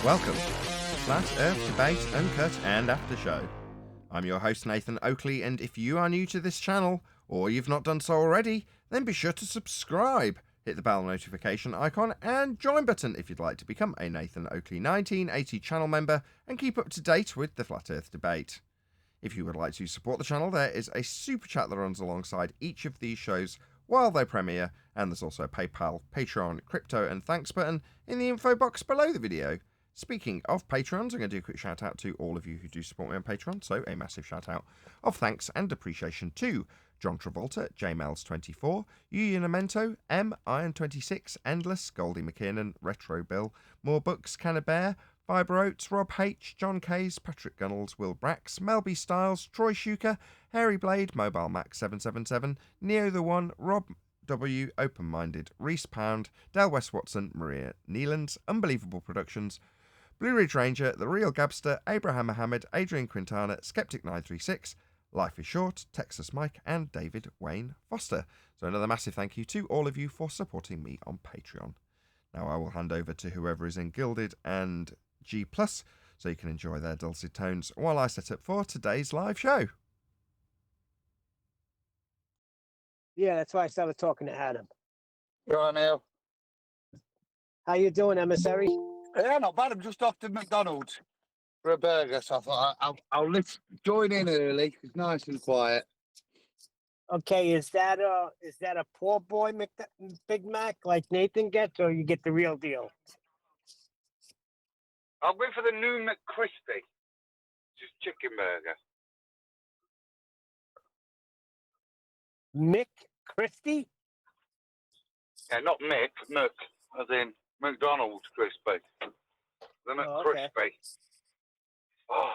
Welcome to Flat Earth Debate, Uncut and After Show. I'm your host Nathan Oakley, and if you are new to this channel, or you've not done so already, then be sure to subscribe, hit the bell notification icon and join button if you'd like to become a Nathan Oakley 1980 channel member and keep up to date with the Flat Earth Debate. If you would like to support the channel, there is a super chat that runs alongside each of these shows while they premiere, and there's also a PayPal, Patreon, crypto and thanks button in the info box below the video. Speaking of Patrons, I'm going to do a quick shout out to all of you who do support me on Patreon, so a massive shout out of thanks and appreciation to John Travolta, JMels24, Unamento, M, Iron26, Endless, Goldie McKiernan, Retro Bill, More Books, Canna Bear, Fiber Oats, Rob H, John Kays, Patrick Gunnels, Will Brax, Melby Styles, Troy Shuker, Hairy Blade, Mobile Max 777, Neo the One, Rob W, Open Minded, Reese Pound, Del West Watson, Maria Neelands, Unbelievable Productions, Blue Ridge Ranger, The Real Gabster, Abraham Mohammed, Adrian Quintana, Skeptic936, Life is Short, Texas Mike, and David Wayne Foster. So another massive thank you to all of you for supporting me on Patreon. Now I will hand over to whoever is in Gilded and G+, so you can enjoy their dulcet tones while I set up for today's live show. Yeah, that's why I started talking to Adam. You're on Neil. How you doing, emissary? Yeah, not bad. I'm just off to McDonald's for a burger, so I thought I'll join in early. It's nice and quiet. Okay, is that a poor boy Big Mac like Nathan gets, or you get the real deal? I'll go for the new McCrispy. Just chicken burger. Mick Christie? Yeah, not Mick, as in McDonald's crispy. The McCrispy. Okay. Oh.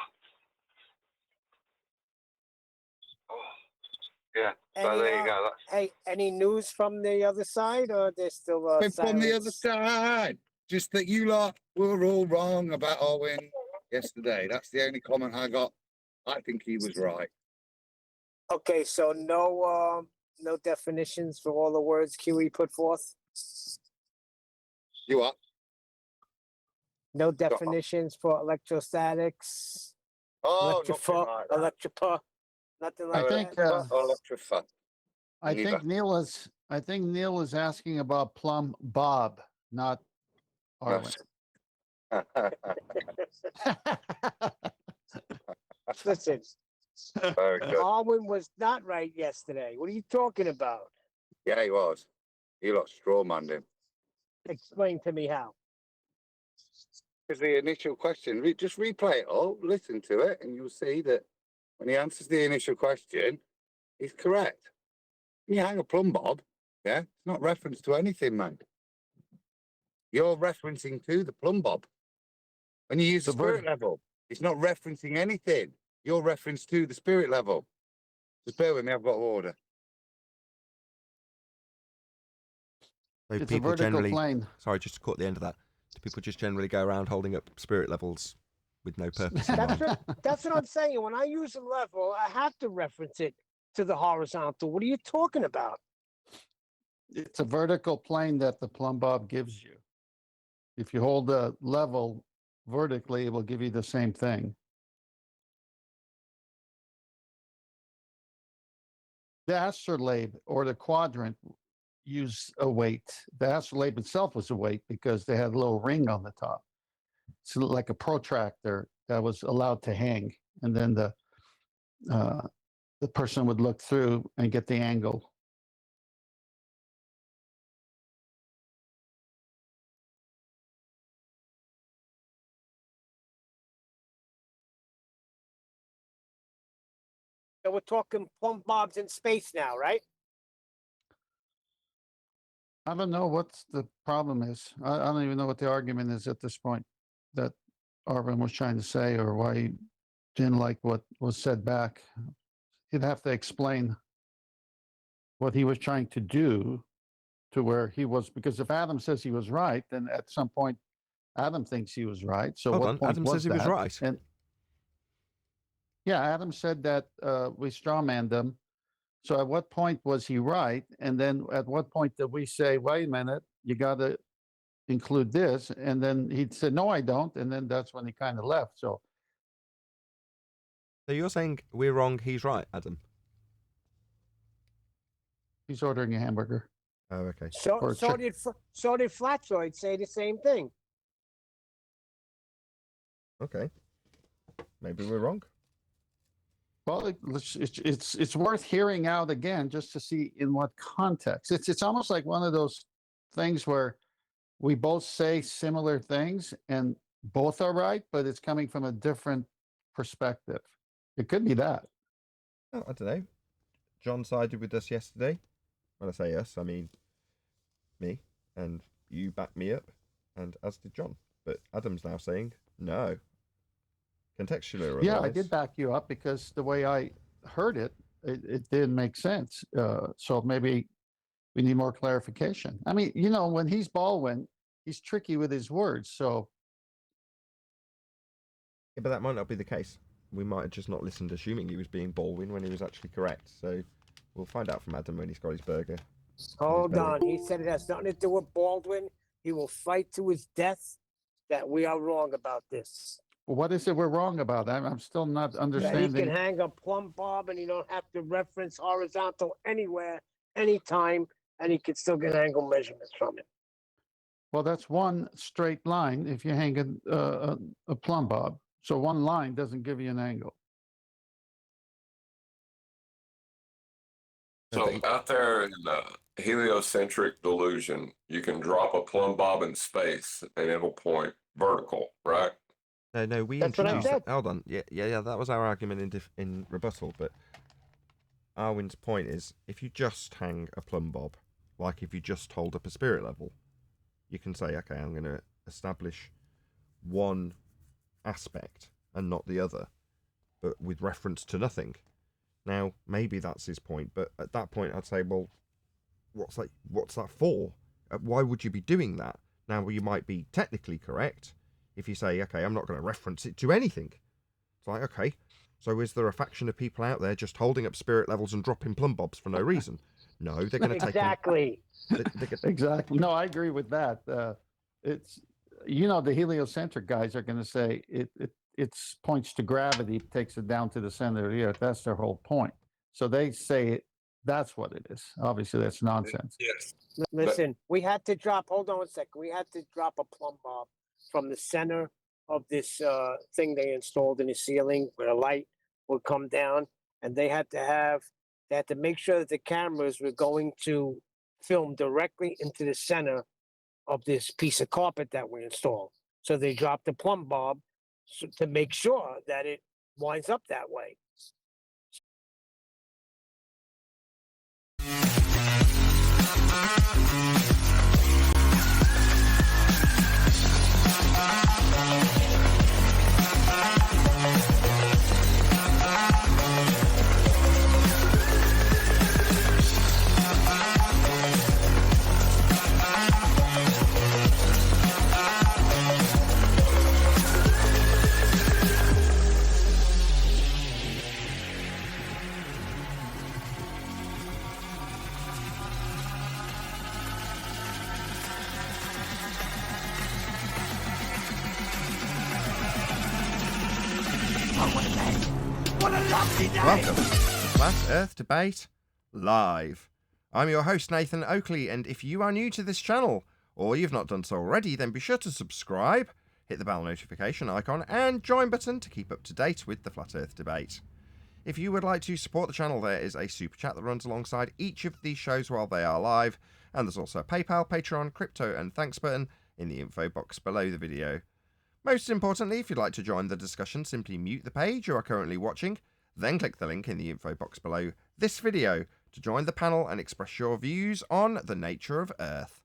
Yeah, so there you go. Hey, any news from the other side, or they're still From the other side. Just that you lot were all wrong about Arwijn yesterday. That's the only comment I got. I think he was right. Okay, so no definitions for all the words QE put forth? You what? No definitions for electrostatics? Oh, nothing like that. Electripa? Nothing like that? Electrify. I think Neil is asking about Plum Bob, not Arwijn. Listen, Very good. Arwijn was not right yesterday. What are you talking about? Yeah, he was. He lost strawmanned him. Explain to me how. Because the initial question, just replay it all, listen to it, and you'll see that when he answers the initial question, he's correct. When you hang a plumb bob, yeah, it's not reference to anything, man. You're referencing to the plumb bob. When you use the spirit level, it's not referencing anything. You're reference to the spirit level. Just bear with me, I've got order. So It's a people vertical generally, plane. sorry, just to caught the end of that. Do people just generally go around holding up spirit levels with no purpose in mind? That's what I'm saying. When I use a level, I have to reference it to the horizontal. What are you talking about? It's a vertical plane that the plumb bob gives you. If you hold the level vertically, it will give you the same thing. The astrolabe or the quadrant use a weight. The astrolabe itself was a weight because they had a little ring on the top. So like a protractor that was allowed to hang, and then the person would look through and get the angle. So we're talking plumb bobs in space now, right? I don't know what the problem is. I don't even know what the argument is at this point that Arwijn was trying to say, or why he didn't like what was said back. He'd have to explain what he was trying to do to where he was, because if Adam says he was right, then at some point Adam thinks he was right. So Hold what on, point Adam was says he was that? right. And yeah, Adam said that we strawmanned him. So at what point was he right? And then at what point did we say, wait a minute, you got to include this. And then he said, no, I don't. And then that's when he kind of left. So you're saying we're wrong, he's right, Adam? he's ordering a hamburger. Oh, okay. So Or so check- did Flatzoid say the same thing. Okay. Maybe we're wrong. Well, it's worth hearing out again just to see in what context. It's almost like one of those things where we both say similar things and both are right, but it's coming from a different perspective. It could be that. Oh, I don't know. John sided with us yesterday. When I say us, I mean me, and you backed me up, and as did John. But Adam's now saying no. Contextually or Yeah, I otherwise. did back you up because the way I heard it, it didn't make sense. So maybe we need more clarification. I mean, when he's Baldwin, he's tricky with his words. So Yeah, but that might not be the case. We might have just not listened, assuming he was being Baldwin when he was actually correct. So we'll find out from Adam when he's got his burger. Hold better. on. He said it has nothing to do with Baldwin. He will fight to his death that we are wrong about this. what is it we're wrong about? I'm still not That he understanding. can hang a plumb bob and you don't have to reference horizontal anywhere, anytime, and he can still get angle measurements from it. Well, that's one straight line if you hang a plumb bob. So one line doesn't give you an angle. So out there in the heliocentric delusion, you can drop a plumb bob in space and it'll point vertical, right? No, we That's what I introduced. said. Hold on. Yeah. That was our argument in rebuttal. But Arwyn's point is, if you just hang a plumb bob, like if you just hold up a spirit level, you can say, okay, I'm going to establish one aspect and not the other, but with reference to nothing. Now, maybe that's his point, but at that point, I'd say, well, what's that for? Why would you be doing that? Now, you might be technically correct if you say, okay, I'm not going to reference it to anything. It's like, okay, so is there a faction of people out there just holding up spirit levels and dropping plumb bobs for no reason? No, they're going to take Exactly. Exactly. No, I agree with that. It's the heliocentric guys are going to say it points to gravity, takes it down to the center of the earth. That's their whole point. So they say that's what it is. Obviously, that's nonsense. Yes. Listen, we had to drop, hold on a second. We had to drop a plumb bob from the center of this thing they installed in the ceiling where the light would come down. And they had to make sure that the cameras were going to film directly into the center of this piece of carpet that we installed. So they dropped the plumb bob to make sure that it winds up that way. Welcome to Flat Earth Debate Live. I'm your host, Nathan Oakley, and if you are new to this channel, or you've not done so already, then be sure to subscribe, hit the bell notification icon, and join button to keep up to date with the Flat Earth Debate. If you would like to support the channel, there is a super chat that runs alongside each of these shows while they are live, and there's also a PayPal, Patreon, crypto, and thanks button in the info box below the video. Most importantly, if you'd like to join the discussion, simply mute the page you are currently watching, then click the link in the info box below this video to join the panel and express your views on the nature of Earth.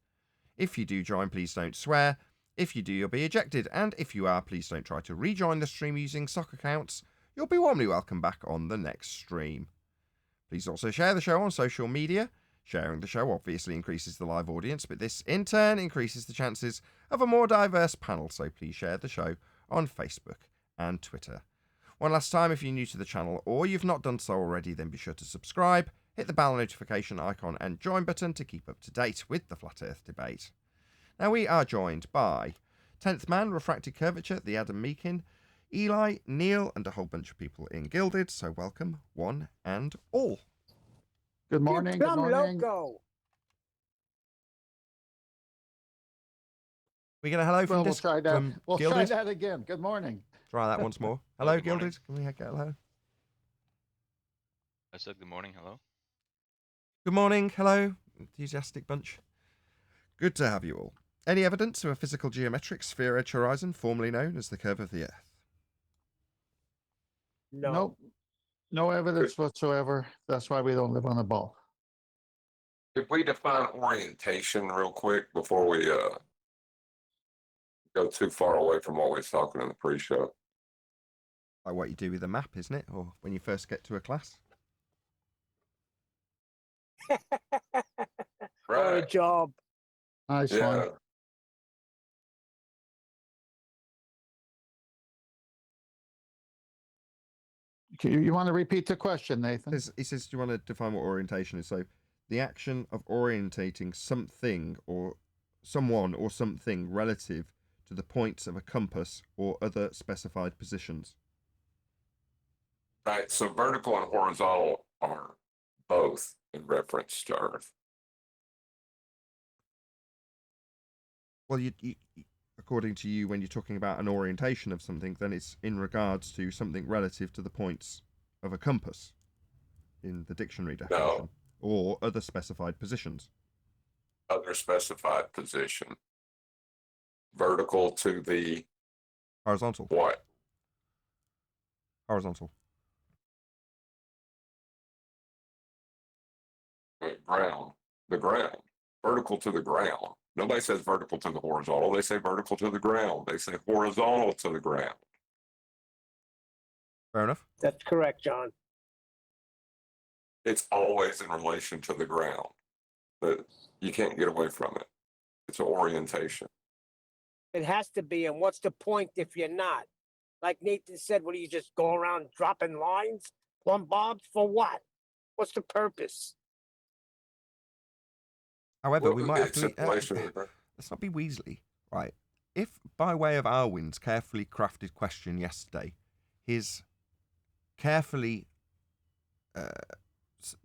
If you do join, please don't swear. If you do, you'll be ejected. And if you are, please don't try to rejoin the stream using sock accounts. You'll be warmly welcome back on the next stream. Please also share the show on social media. Sharing the show obviously increases the live audience, but this in turn increases the chances of a more diverse panel, so please share the show on Facebook and Twitter. One last time, if you're new to the channel or you've not done so already, then be sure to subscribe, hit the bell notification icon and join button to keep up to date with the Flat Earth Debate. Now we are joined by 10th Man, Refracted Curvature, the Adam Meakin, Eli, Neil, and a whole bunch of people in Gilded. So welcome, one and all. Good morning. Good Come morning. loco. We get a hello from Well, we'll try that. from We'll try Gilded. that again. Good morning. Try that once more. Hello, good morning. Gilded. Can we get a hello? I said good morning, hello. Good morning. Hello. Enthusiastic bunch. Good to have you all. Any evidence of a physical geometric sphere edge horizon, formerly known as the curve of the Earth? No. Nope. No evidence whatsoever. That's why we don't live on a ball. If we define orientation real quick before we go too far away from what we was talking in the pre-show. Like what you do with a map, isn't it? Or when you first get to a class? Or a job. Nice Yeah. one. You want to repeat the question, Nathan? He says, do you want to define what orientation is? So, the action of orientating something or someone or something relative to the points of a compass or other specified positions. Right. So vertical and horizontal are both in reference to Earth. Well, you, according to you, when you're talking about an orientation of something, then it's in regards to something relative to the points of a compass in the dictionary definition. No. Or other specified positions. Other specified position. Vertical to the Horizontal. what? Horizontal. Ground. The ground. Vertical to the ground. Nobody says vertical to the horizontal. They say vertical to the ground. They say horizontal to the ground. Fair enough. That's correct, John. It's always in relation to the ground. But you can't get away from it. It's an orientation. It has to be. And what's the point if you're not? Like Nathan said, what do you just go around dropping lines? Plumb bobs for what? What's the purpose? However, Well, we might have it's to. in relation to the ground. Let's not be Weasley, right? If, by way of Arwyn's carefully crafted question yesterday, his carefully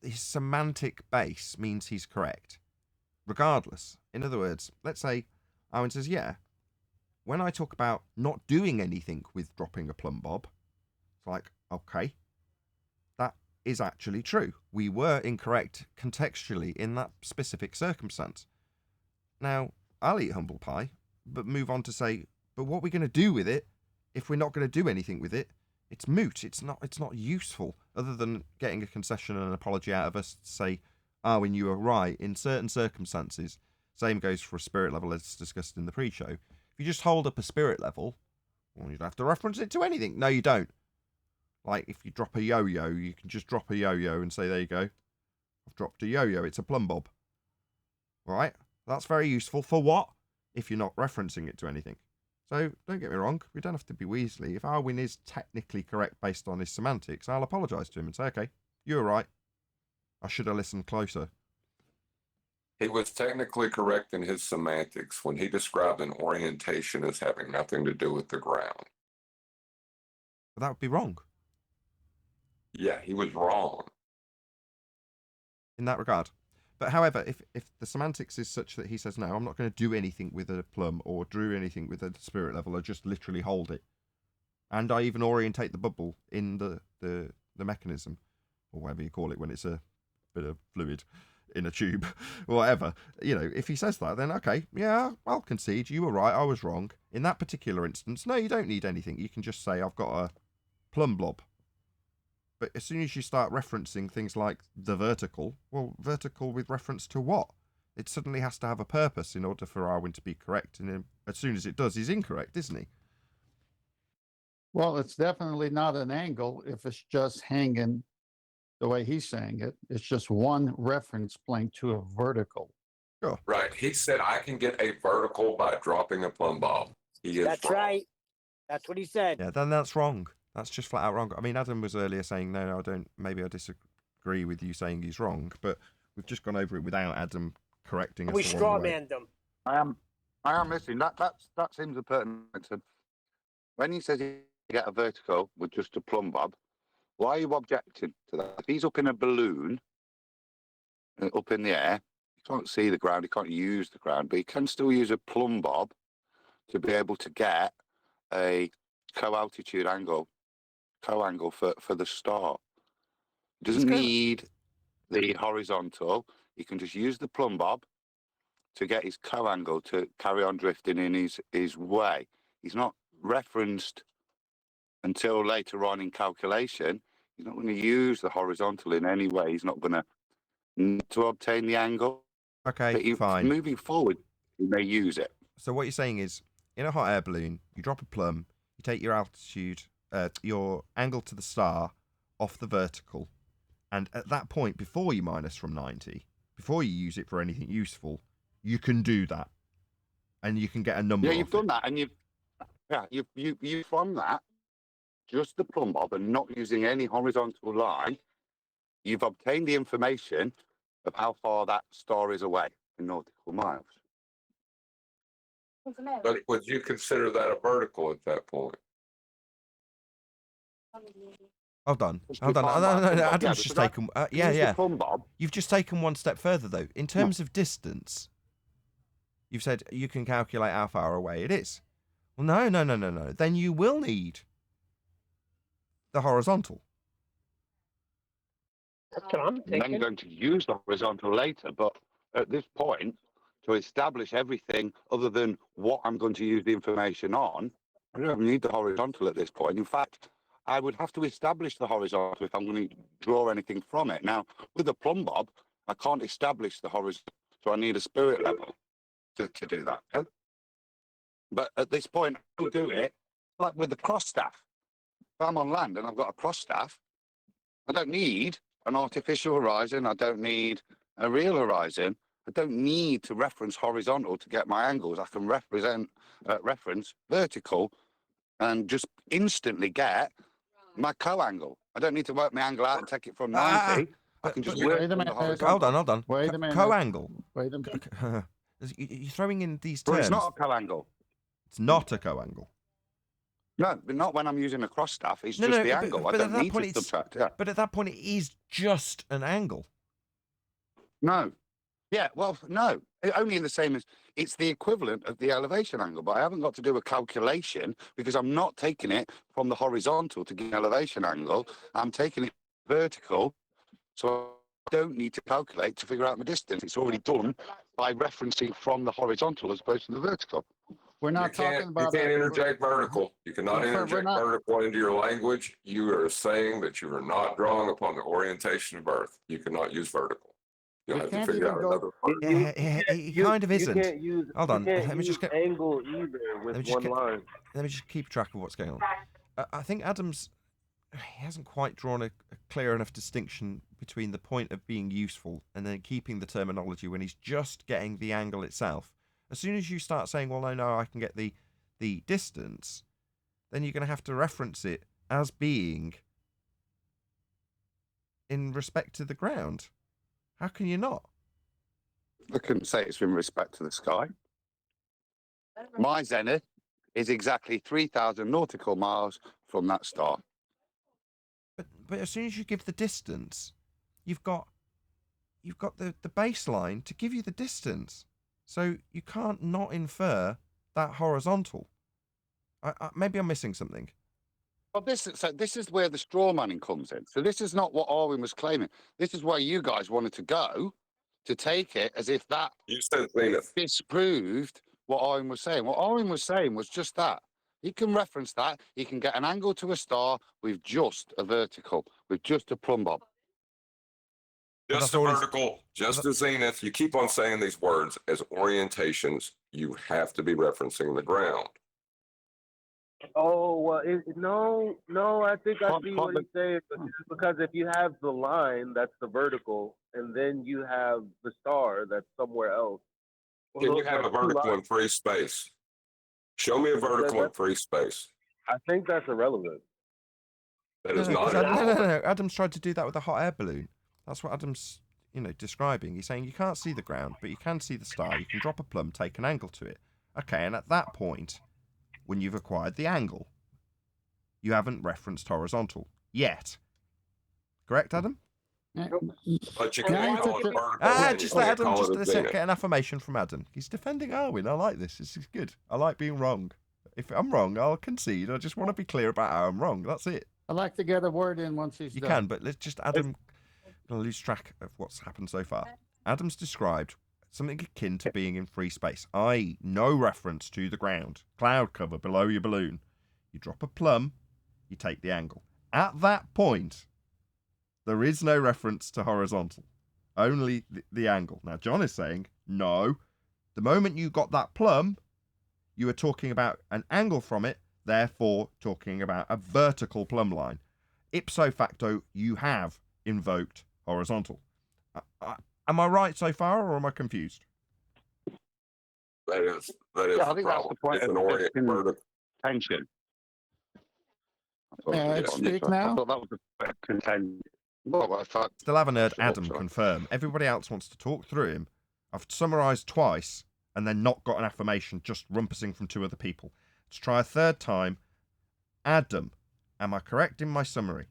his semantic base means he's correct, regardless. In other words, let's say Arwyn says, "Yeah, when I talk about not doing anything with dropping a plumb bob, it's like, okay, that is actually true. We were incorrect contextually in that specific circumstance. Now, I'll eat humble pie, but move on to say, but what are we going to do with it if we're not going to do anything with it? It's moot. It's not useful, other than getting a concession and an apology out of us to say, when you were right in certain circumstances. Same goes for a spirit level as discussed in the pre-show. If you just hold up a spirit level, well, you don't have to reference it to anything. No, you don't. Like if you drop a yo-yo, you can just drop a yo-yo and say, there you go. I've dropped a yo-yo. It's a plumb bob. Right? That's very useful. For what? If you're not referencing it to anything. So, don't get me wrong, we don't have to be Weasley. If Arwyn is technically correct based on his semantics, I'll apologise to him and say, okay, you were right. I should have listened closer. He was technically correct in his semantics when he described an orientation as having nothing to do with the ground. But that would be wrong Yeah, he was wrong. in that regard. But however, if the semantics is such that he says, no, I'm not going to do anything with a plum or do anything with a spirit level, I just literally hold it. And I even orientate the bubble in the mechanism, or whatever you call it when it's a bit of fluid in a tube, or whatever. You know, if he says that, then okay, yeah, I'll concede. You were right, I was wrong. In that particular instance, no, you don't need anything. You can just say, I've got a plum blob. But as soon as you start referencing things like the vertical, well, vertical with reference to what? It suddenly has to have a purpose in order for Arwyn to be correct. And as soon as it does, he's incorrect, isn't he? Well, it's definitely not an angle if it's just hanging the way he's saying it. It's just one reference point to a vertical. Sure. Right. He said, I can get a vertical by dropping a plumb bob. He is That's wrong. right. That's what he said. Yeah, then that's wrong. That's just flat out wrong. I mean, Adam was earlier saying, no, I don't, maybe I disagree with you saying he's wrong, but we've just gone over it without Adam correcting us. We along the straw way. manned them. I'm I am listening. That seems a pertinent. When he says you get a vertical with just a plumb bob, why are you objecting to that? If he's up in a balloon, up in the air, he can't see the ground, he can't use the ground, but he can still use a plumb bob to be able to get a co-altitude angle, co-angle for the star. He doesn't need the horizontal. He can just use the plumb bob to get his co-angle to carry on drifting in his way. He's not referenced until later on in calculation. He's not going to use the horizontal in any way. He's not going to need to obtain the angle. Okay, But fine. moving forward, you may use it. So what you're saying is, in a hot air balloon, you drop a plumb, you take your altitude, your angle to the star off the vertical, and at that point, before you minus from 90, before you use it for anything useful, you can do that, and you can get a number. Yeah, you've done that, and you from that, just the plumb bob and not using any horizontal line, you've obtained the information of how far that star is away in nautical miles. But would you consider that a vertical at that point? Hold on. Just No, define my plumb bob. Adam's Yeah, just because taken. Use the plumb bob. You've just taken one step further, though. In terms of distance, you've said you can calculate how far away it is. Well, no. Then you will need the horizontal. That's what I'm And thinking. I'm going to use the horizontal later, but at this point, to establish everything other than what I'm going to use the information on, I don't need the horizontal at this point. In fact, I would have to establish the horizontal if I'm going to draw anything from it. Now, with a plumb bob, I can't establish the horizontal, so I need a spirit level to do that. Yeah? But at this point, I'll do it like with the cross staff. If I'm on land and I've got a cross staff, I don't need an artificial horizon. I don't need a real horizon. I don't need to reference horizontal to get my angles. I can reference vertical and just instantly get my co-angle. I don't need to work my angle out and take it from 90. I can just work wait a from the minute. horizontal. Hold on. Wait a minute. Co-angle. Wait a minute. You're throwing in these But terms. it's not a co-angle. It's not a co-angle. No, but not when I'm using a cross staff. It's No, just no, the but- angle. but I at don't that need point to it's- subtract. Yeah. But at that point, it is just an angle. No. Yeah, well, no. Only in the same as it's the equivalent of the elevation angle, but I haven't got to do a calculation because I'm not taking it from the horizontal to get an elevation angle. I'm taking it vertical, so I don't need to calculate to figure out my distance. It's already done by referencing from the horizontal as opposed to the vertical. We're not talking about You can't that. interject vertical. You cannot We're interject not- vertical into your language. You are saying that you are not drawing upon the orientation of Earth. You cannot use vertical. You'll We have to can't figure even out go- another part. He kind of isn't. You can't use, Hold on, You can't let me just use get- angle either let me with just one get- line. Let me just keep track of what's going on. I think Adam's, he hasn't quite drawn a clear enough distinction between the point of being useful and then keeping the terminology when he's just getting the angle itself. As soon as you start saying, well, no, I can get the distance, then you're going to have to reference it as being in respect to the ground. How can you not? I couldn't say it's in respect to the sky. My zenith is exactly 3,000 nautical miles from that star. But as soon as you give the distance, you've got the baseline to give you the distance. So you can't not infer that horizontal. Maybe I'm missing something. Well, this is where the straw manning comes in. So this is not what Arwijn was claiming. This is where you guys wanted to go to take it as if that You said zenith. disproved what Arwijn was saying. What Arwijn was saying was just that. He can reference that. He can get an angle to a star with just a vertical, with just a plumb bob. Just that's a all he's- vertical, just a zenith. You keep on saying these words as orientations. You have to be referencing the ground. Oh, well, no, I think I Can't- see can't what be- he's saying because if you have the line, that's the vertical, and then you have the star that's somewhere else. Well, Can you those have a are two vertical in lines. free space? Show me a vertical in free space. I think that's irrelevant. That is No, not. 'cause no. Adam's tried to do that with a hot air balloon. That's what Adam's, describing. He's saying you can't see the ground, but you can see the star. You can drop a plumb, take an angle to it. Okay, and at that point, when you've acquired the angle, you haven't referenced horizontal yet. Correct, Adam? But you Can can't I call it interject? vertical. and you Just let can't Adam, call just it a let zenith. get an affirmation from Adam. He's defending Arwijn. I like this. This is good. I like being wrong. If I'm wrong, I'll concede. I just want to be clear about how I'm wrong. That's it. I'd like to get a word in once he's You done. can, but let's just Adam. I'm gonna lose track of what's happened so far. Adam's described something akin to being in free space, i.e., no reference to the ground, cloud cover below your balloon. You drop a plumb, you take the angle. At that point, there is no reference to horizontal, only the angle. Now, John is saying, no, the moment you got that plumb, you were talking about an angle from it, therefore talking about a vertical plumb line. Ipso facto, you have invoked horizontal. Am I right so far, or am I confused? That is Yeah, I the think that's the problem. point It's of an orient vertical. contention. May I speak I now? thought that was a contention. Well, I thought, Still haven't heard Sure, Adam sorry. confirm. Everybody else wants to talk through him. I've summarised twice and then not got an affirmation, just rumpusing from two other people. Let's try a third time. Adam, am I correct in my summary?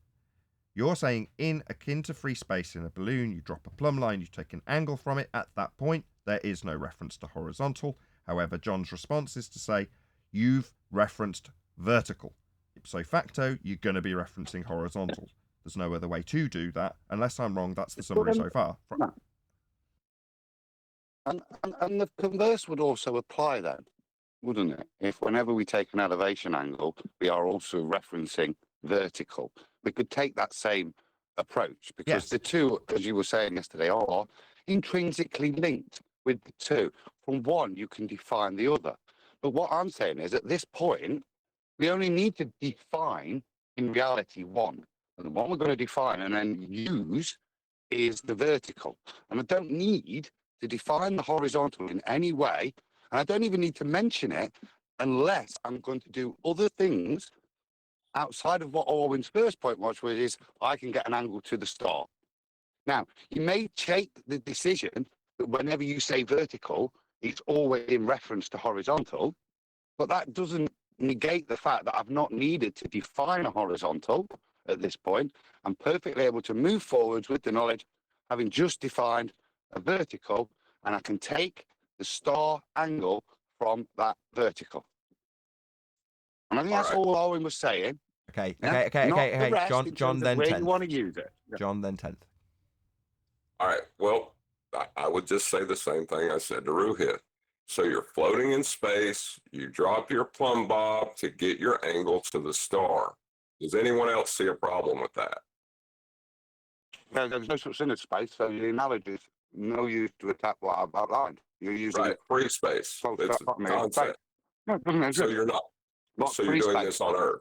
You're saying in akin to free space in a balloon, you drop a plumb line, you take an angle from it. At that point, there is no reference to horizontal. However, John's response is to say, you've referenced vertical. Ipso facto, you're going to be referencing horizontal. There's no other way to do that. Unless I'm wrong, that's the summary so far. And the converse would also apply then, wouldn't it? If whenever we take an elevation angle, we are also referencing vertical. We could take that same approach because Yes. the two, as you were saying yesterday, are intrinsically linked with the two. From one, you can define the other. But what I'm saying is at this point, we only need to define in reality one. And the one we're going to define and then use is the vertical. And I don't need to define the horizontal in any way. And I don't even need to mention it unless I'm going to do other things outside of what Arwijn's first point was, which is I can get an angle to the star. Now, you may take the decision that whenever you say vertical, it's always in reference to horizontal, but that doesn't negate the fact that I've not needed to define a horizontal at this point. I'm perfectly able to move forwards with the knowledge, having just defined a vertical, and I can take the star angle from that vertical. And I think that's all Arwijn was saying. Okay, Yeah? okay. Not the rest John, in John terms of then where 10th. you want to use it. Yeah. John then 10th. All right. Well, I would just say the same thing I said to Ruhit. So you're floating in space. You drop your plumb bob to get your angle to the star. Does anyone else see a problem with that? There's no such thing as space, so the analogy is no use to attack what I've outlined. You're using Right. Free space. So It's stop a me. concept. No, it doesn't So exist. you're not. What So you're free doing space? this on Earth.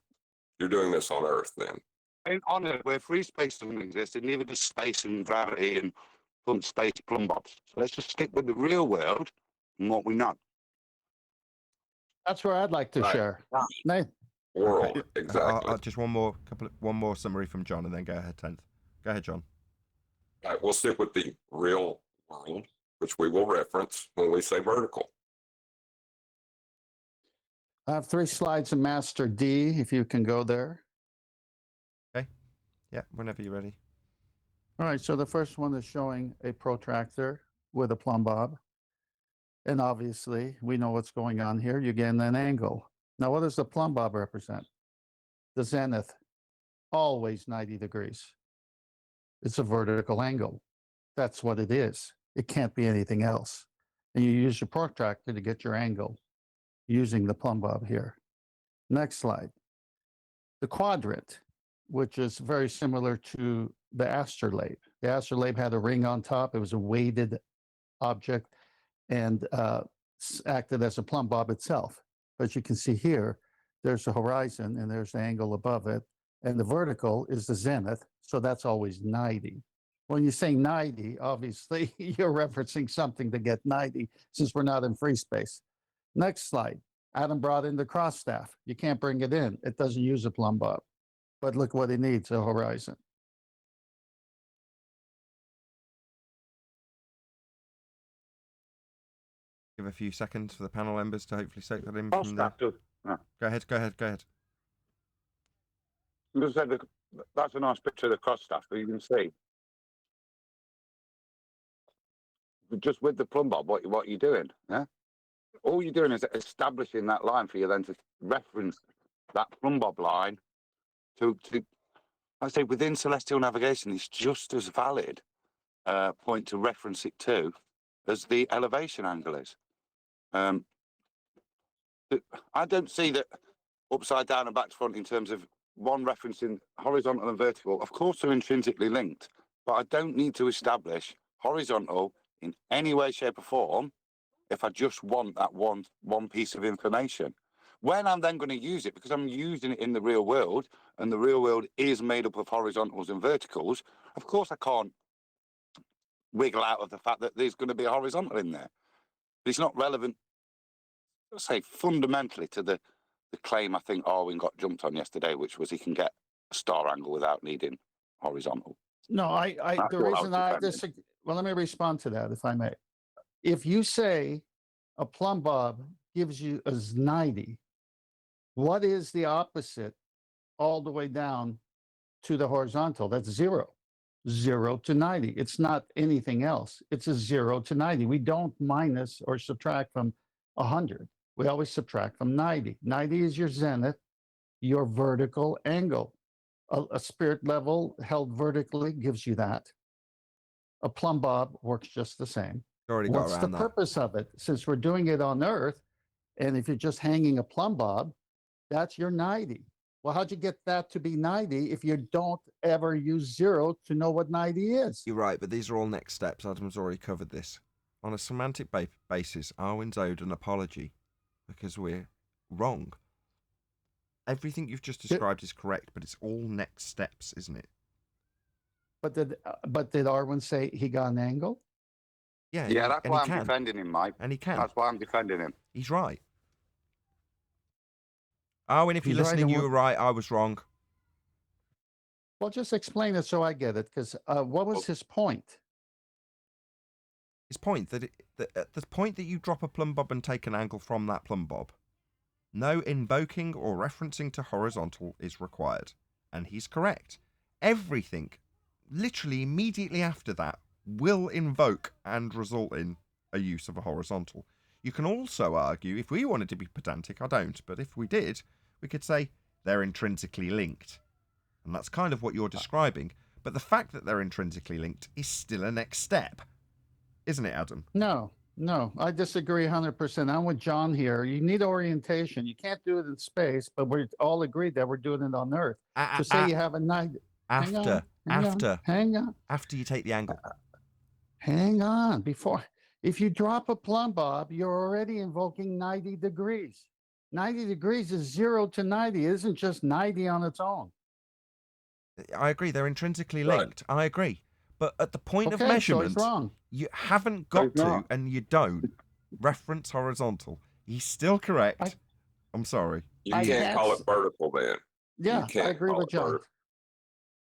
You're doing this on Earth then. On Earth, where free space doesn't exist, and neither does space and gravity and space plumb bobs. So let's just stick with the real world and what we know. That's where I'd like to Right. share. Nathan, World. Okay. Exactly. Just one more summary from John, and then go ahead, 10th. Go ahead, John. All right, we'll stick with the real world, which we will reference when we say vertical. I have 3 slides in Master D, if you can go there. Yeah, whenever you're ready. All right, so the first one is showing a protractor with a plumb bob. And obviously, we know what's going on here. You're getting an angle. Now, what does the plumb bob represent? The zenith, always 90 degrees. It's a vertical angle. That's what it is. It can't be anything else. And you use your protractor to get your angle using the plumb bob here. Next slide. The quadrant, which is very similar to the astrolabe. The astrolabe had a ring on top. It was a weighted object and acted as a plumb bob itself. But you can see here, there's the horizon and there's the angle above it. And the vertical is the zenith. So that's always 90. When you say 90, obviously, you're referencing something to get 90 since we're not in free space. Next slide. Adam brought in the cross staff. You can't bring it in. It doesn't use a plumb bob. But look what it needs, a horizon. Give a few seconds for the panel members to hopefully soak that in Cross from the... staff does. No. Go ahead. I'm just saying that's a nice picture of the cross staff, but you can see. Just with the plumb bob, what you're doing, yeah? All you're doing is establishing that line for you then to reference that plumb bob line to I say within celestial navigation, it's just as valid point to reference it to as the elevation angle is. I don't see that upside down and back to front in terms of one referencing horizontal and vertical. Of course, they're intrinsically linked, but I don't need to establish horizontal in any way, shape, or form if I just want that one piece of information. When I'm then going to use it, because I'm using it in the real world, and the real world is made up of horizontals and verticals, of course I can't wiggle out of the fact that there's going to be a horizontal in there. But it's not relevant, let's say, fundamentally to the claim I think Arwijn got jumped on yesterday, which was he can get a star angle without needing horizontal. No, That's the what I reason was I defending. disagree, well, let me respond to that, if I may. If you say a plumb bob gives you as 90, what is the opposite all the way down to the horizontal? That's 0. 0 to 90. It's not anything else. It's a 0 to 90. We don't minus or subtract from 100. We always subtract from 90. 90 is your zenith, your vertical angle. A spirit level held vertically gives you that. A plumb bob works just the same. Already got What's the around that. purpose of it? Since we're doing it on Earth, and if you're just hanging a plumb bob, that's your 90. Well, how'd you get that to be 90 if you don't ever use 0 to know what 90 is? You're right, but these are all next steps. Adam's already covered this. On a semantic basis, Arwijn's owed an apology because we're wrong. Everything you've just described is correct, but it's all next steps, isn't it? But did Arwijn say he got an angle? Yeah, Yeah, that's and why he I'm can. defending him, Mike. And he can. That's why I'm defending him. He's right. Arwijn, if you're He's right, listening, and you were right. I was wrong. Well, just explain it so I get it, because what was his point? His point that at the point that you drop a plumb bob and take an angle from that plumb bob, no invoking or referencing to horizontal is required. And he's correct. Everything, literally immediately after that, will invoke and result in a use of a horizontal. You can also argue, if we wanted to be pedantic, I don't, but if we did, we could say they're intrinsically linked. And that's kind of what you're describing. But the fact that they're intrinsically linked is still a next step. Isn't it, Adam? No, I disagree 100%. I'm with John here. You need orientation. You can't do it in space, but we're all agreed that we're doing it on Earth. So say you have a night. After Hang on. After you take the angle. Hang on. If you drop a plumb bob, you're already invoking 90 degrees. 90 degrees is 0 to 90. It isn't just 90 on its own. I agree. They're intrinsically linked. Right. I agree. But at the point of measurement, so he's wrong. You haven't got to, and you don't, reference horizontal. He's still correct. I'm sorry. You can't call it vertical then. Yeah, I agree with John. Vertical.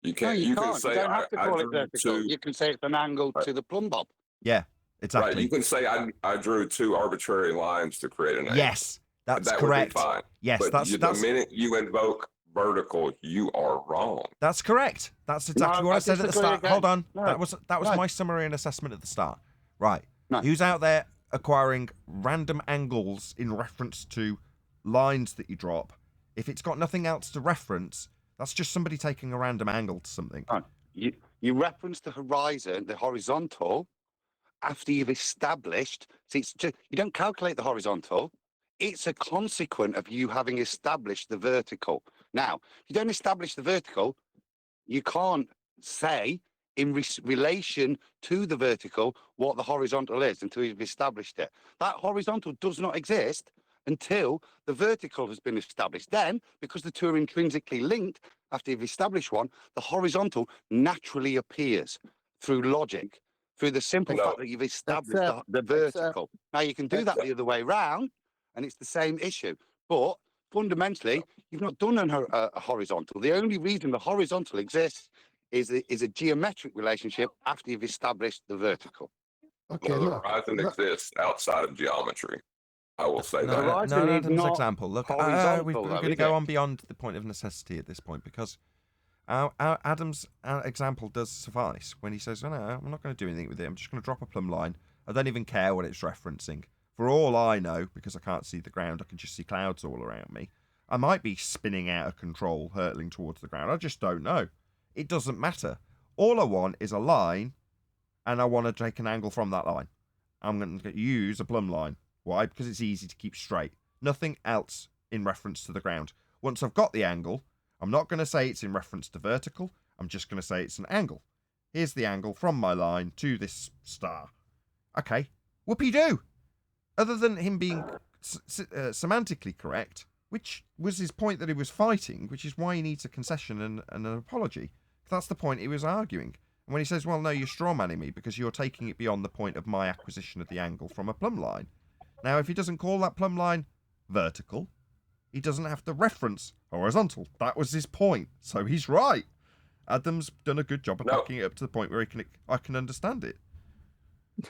You can't. No, you can say you don't have to call it vertical. You can say it's an angle to the plumb bob. Yeah, exactly. Right. You can say I drew 2 arbitrary lines to create an angle. Yes, that's that correct. Would be fine. Yes, but that's the minute you invoke vertical, you are wrong. That's correct. That's exactly what I said at the start. Again. Hold on. No. That was No. my summary and assessment at the start. Right. No. Who's out there acquiring random angles in reference to lines that you drop? If it's got nothing else to reference, that's just somebody taking a random angle to something. You reference the horizon, the horizontal, after you've established. See, it's just, you don't calculate the horizontal. It's a consequence of you having established the vertical. Now, if you don't establish the vertical, you can't say in relation to the vertical what the horizontal is until you've established it. That horizontal does not exist until the vertical has been established. Then, because the two are intrinsically linked, after you've established one, the horizontal naturally appears through logic, through the simple fact that you've established the vertical. Now, you can do that the other way around, and it's the same issue. But fundamentally, you've not done a horizontal. The only reason the horizontal exists is a geometric relationship after you've established the vertical. Okay, No, the look. horizon look. exists outside of geometry. I will say No, that. horizon no, is Adam's not example. Look, horizontal, we're though, going to is go it? on beyond the point of necessity at this point because our Adam's example does suffice when he says, "Oh, no, I'm not going to do anything with it. I'm just going to drop a plumb line. I don't even care what it's referencing. For all I know, because I can't see the ground, I can just see clouds all around me. I might be spinning out of control, hurtling towards the ground. I just don't know. It doesn't matter. All I want is a line, and I want to take an angle from that line. I'm going to use a plumb line. Why? Because it's easy to keep straight. Nothing else in reference to the ground. Once I've got the angle, I'm not going to say it's in reference to vertical. I'm just going to say it's an angle. Here's the angle from my line to this star. Okay, whoopee-doo. Other than him being semantically correct, which was his point that he was fighting, which is why he needs a concession and an apology. That's the point he was arguing. And when he says, well, no, you're strawmanning me because you're taking it beyond the point of my acquisition of the angle from a plumb line. Now, if he doesn't call that plumb line vertical, he doesn't have to reference horizontal. That was his point. So he's right. Adam's done a good job of backing it up to the point where I can understand it.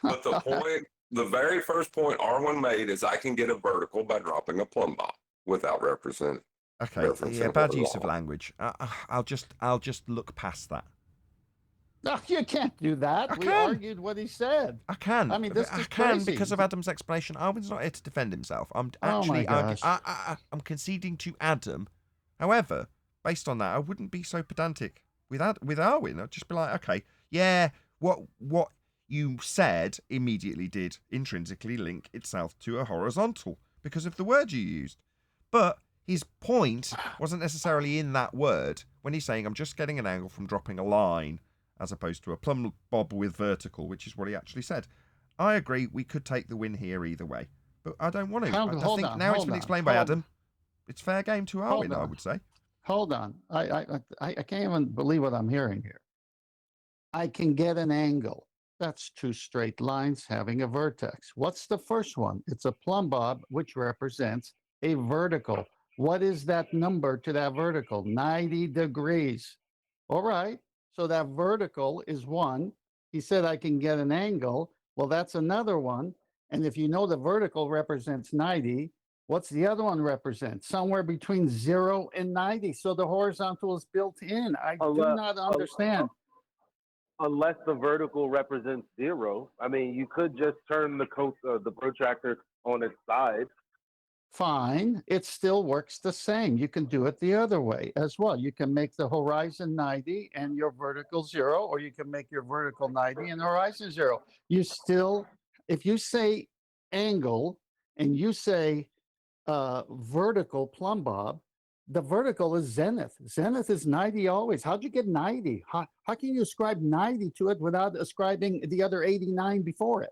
But the very first point Arwijn made is I can get a vertical by dropping a plumb bob without referencing. Okay, yeah, bad use of language. I'll just look past that. No, you can't do that. We argued what he said. I can. I mean, this I is can crazy. because of Adam's explanation. Arwyn's not here to defend himself. I'm Oh my actually gosh. I'm conceding to Adam. However, based on that, I wouldn't be so pedantic with Arwyn. I'd just be like, okay, yeah, what you said immediately did intrinsically link itself to a horizontal because of the word you used. But his point wasn't necessarily in that word when he's saying I'm just getting an angle from dropping a line as opposed to a plumb bob with vertical, which is what he actually said. I agree, we could take the win here either way, but I don't want to. I think now it's been explained by Adam. It's fair game to Arwyn, I would say. Hold on. I can't even believe what I'm hearing here. I can get an angle. That's two straight lines having a vertex. What's the first one? It's a plumb bob, which represents a vertical. What is that number to that vertical? 90 degrees. All right. So that vertical is one. He said I can get an angle. Well, that's another one. And if you know the vertical represents 90, what's the other one represent? Somewhere between 0 and 90. So the horizontal is built in. I do not understand. Unless the vertical represents 0. I mean, you could just turn the protractor on its side. Fine, it still works the same. You can do it the other way as well. You can make the horizon 90 and your vertical 0, or you can make your vertical 90 and horizon 0. You still, if you say angle and you say vertical plumb bob, the vertical is zenith. Zenith is 90 always. How'd you get 90? How can you ascribe 90 to it without ascribing the other 89 before it?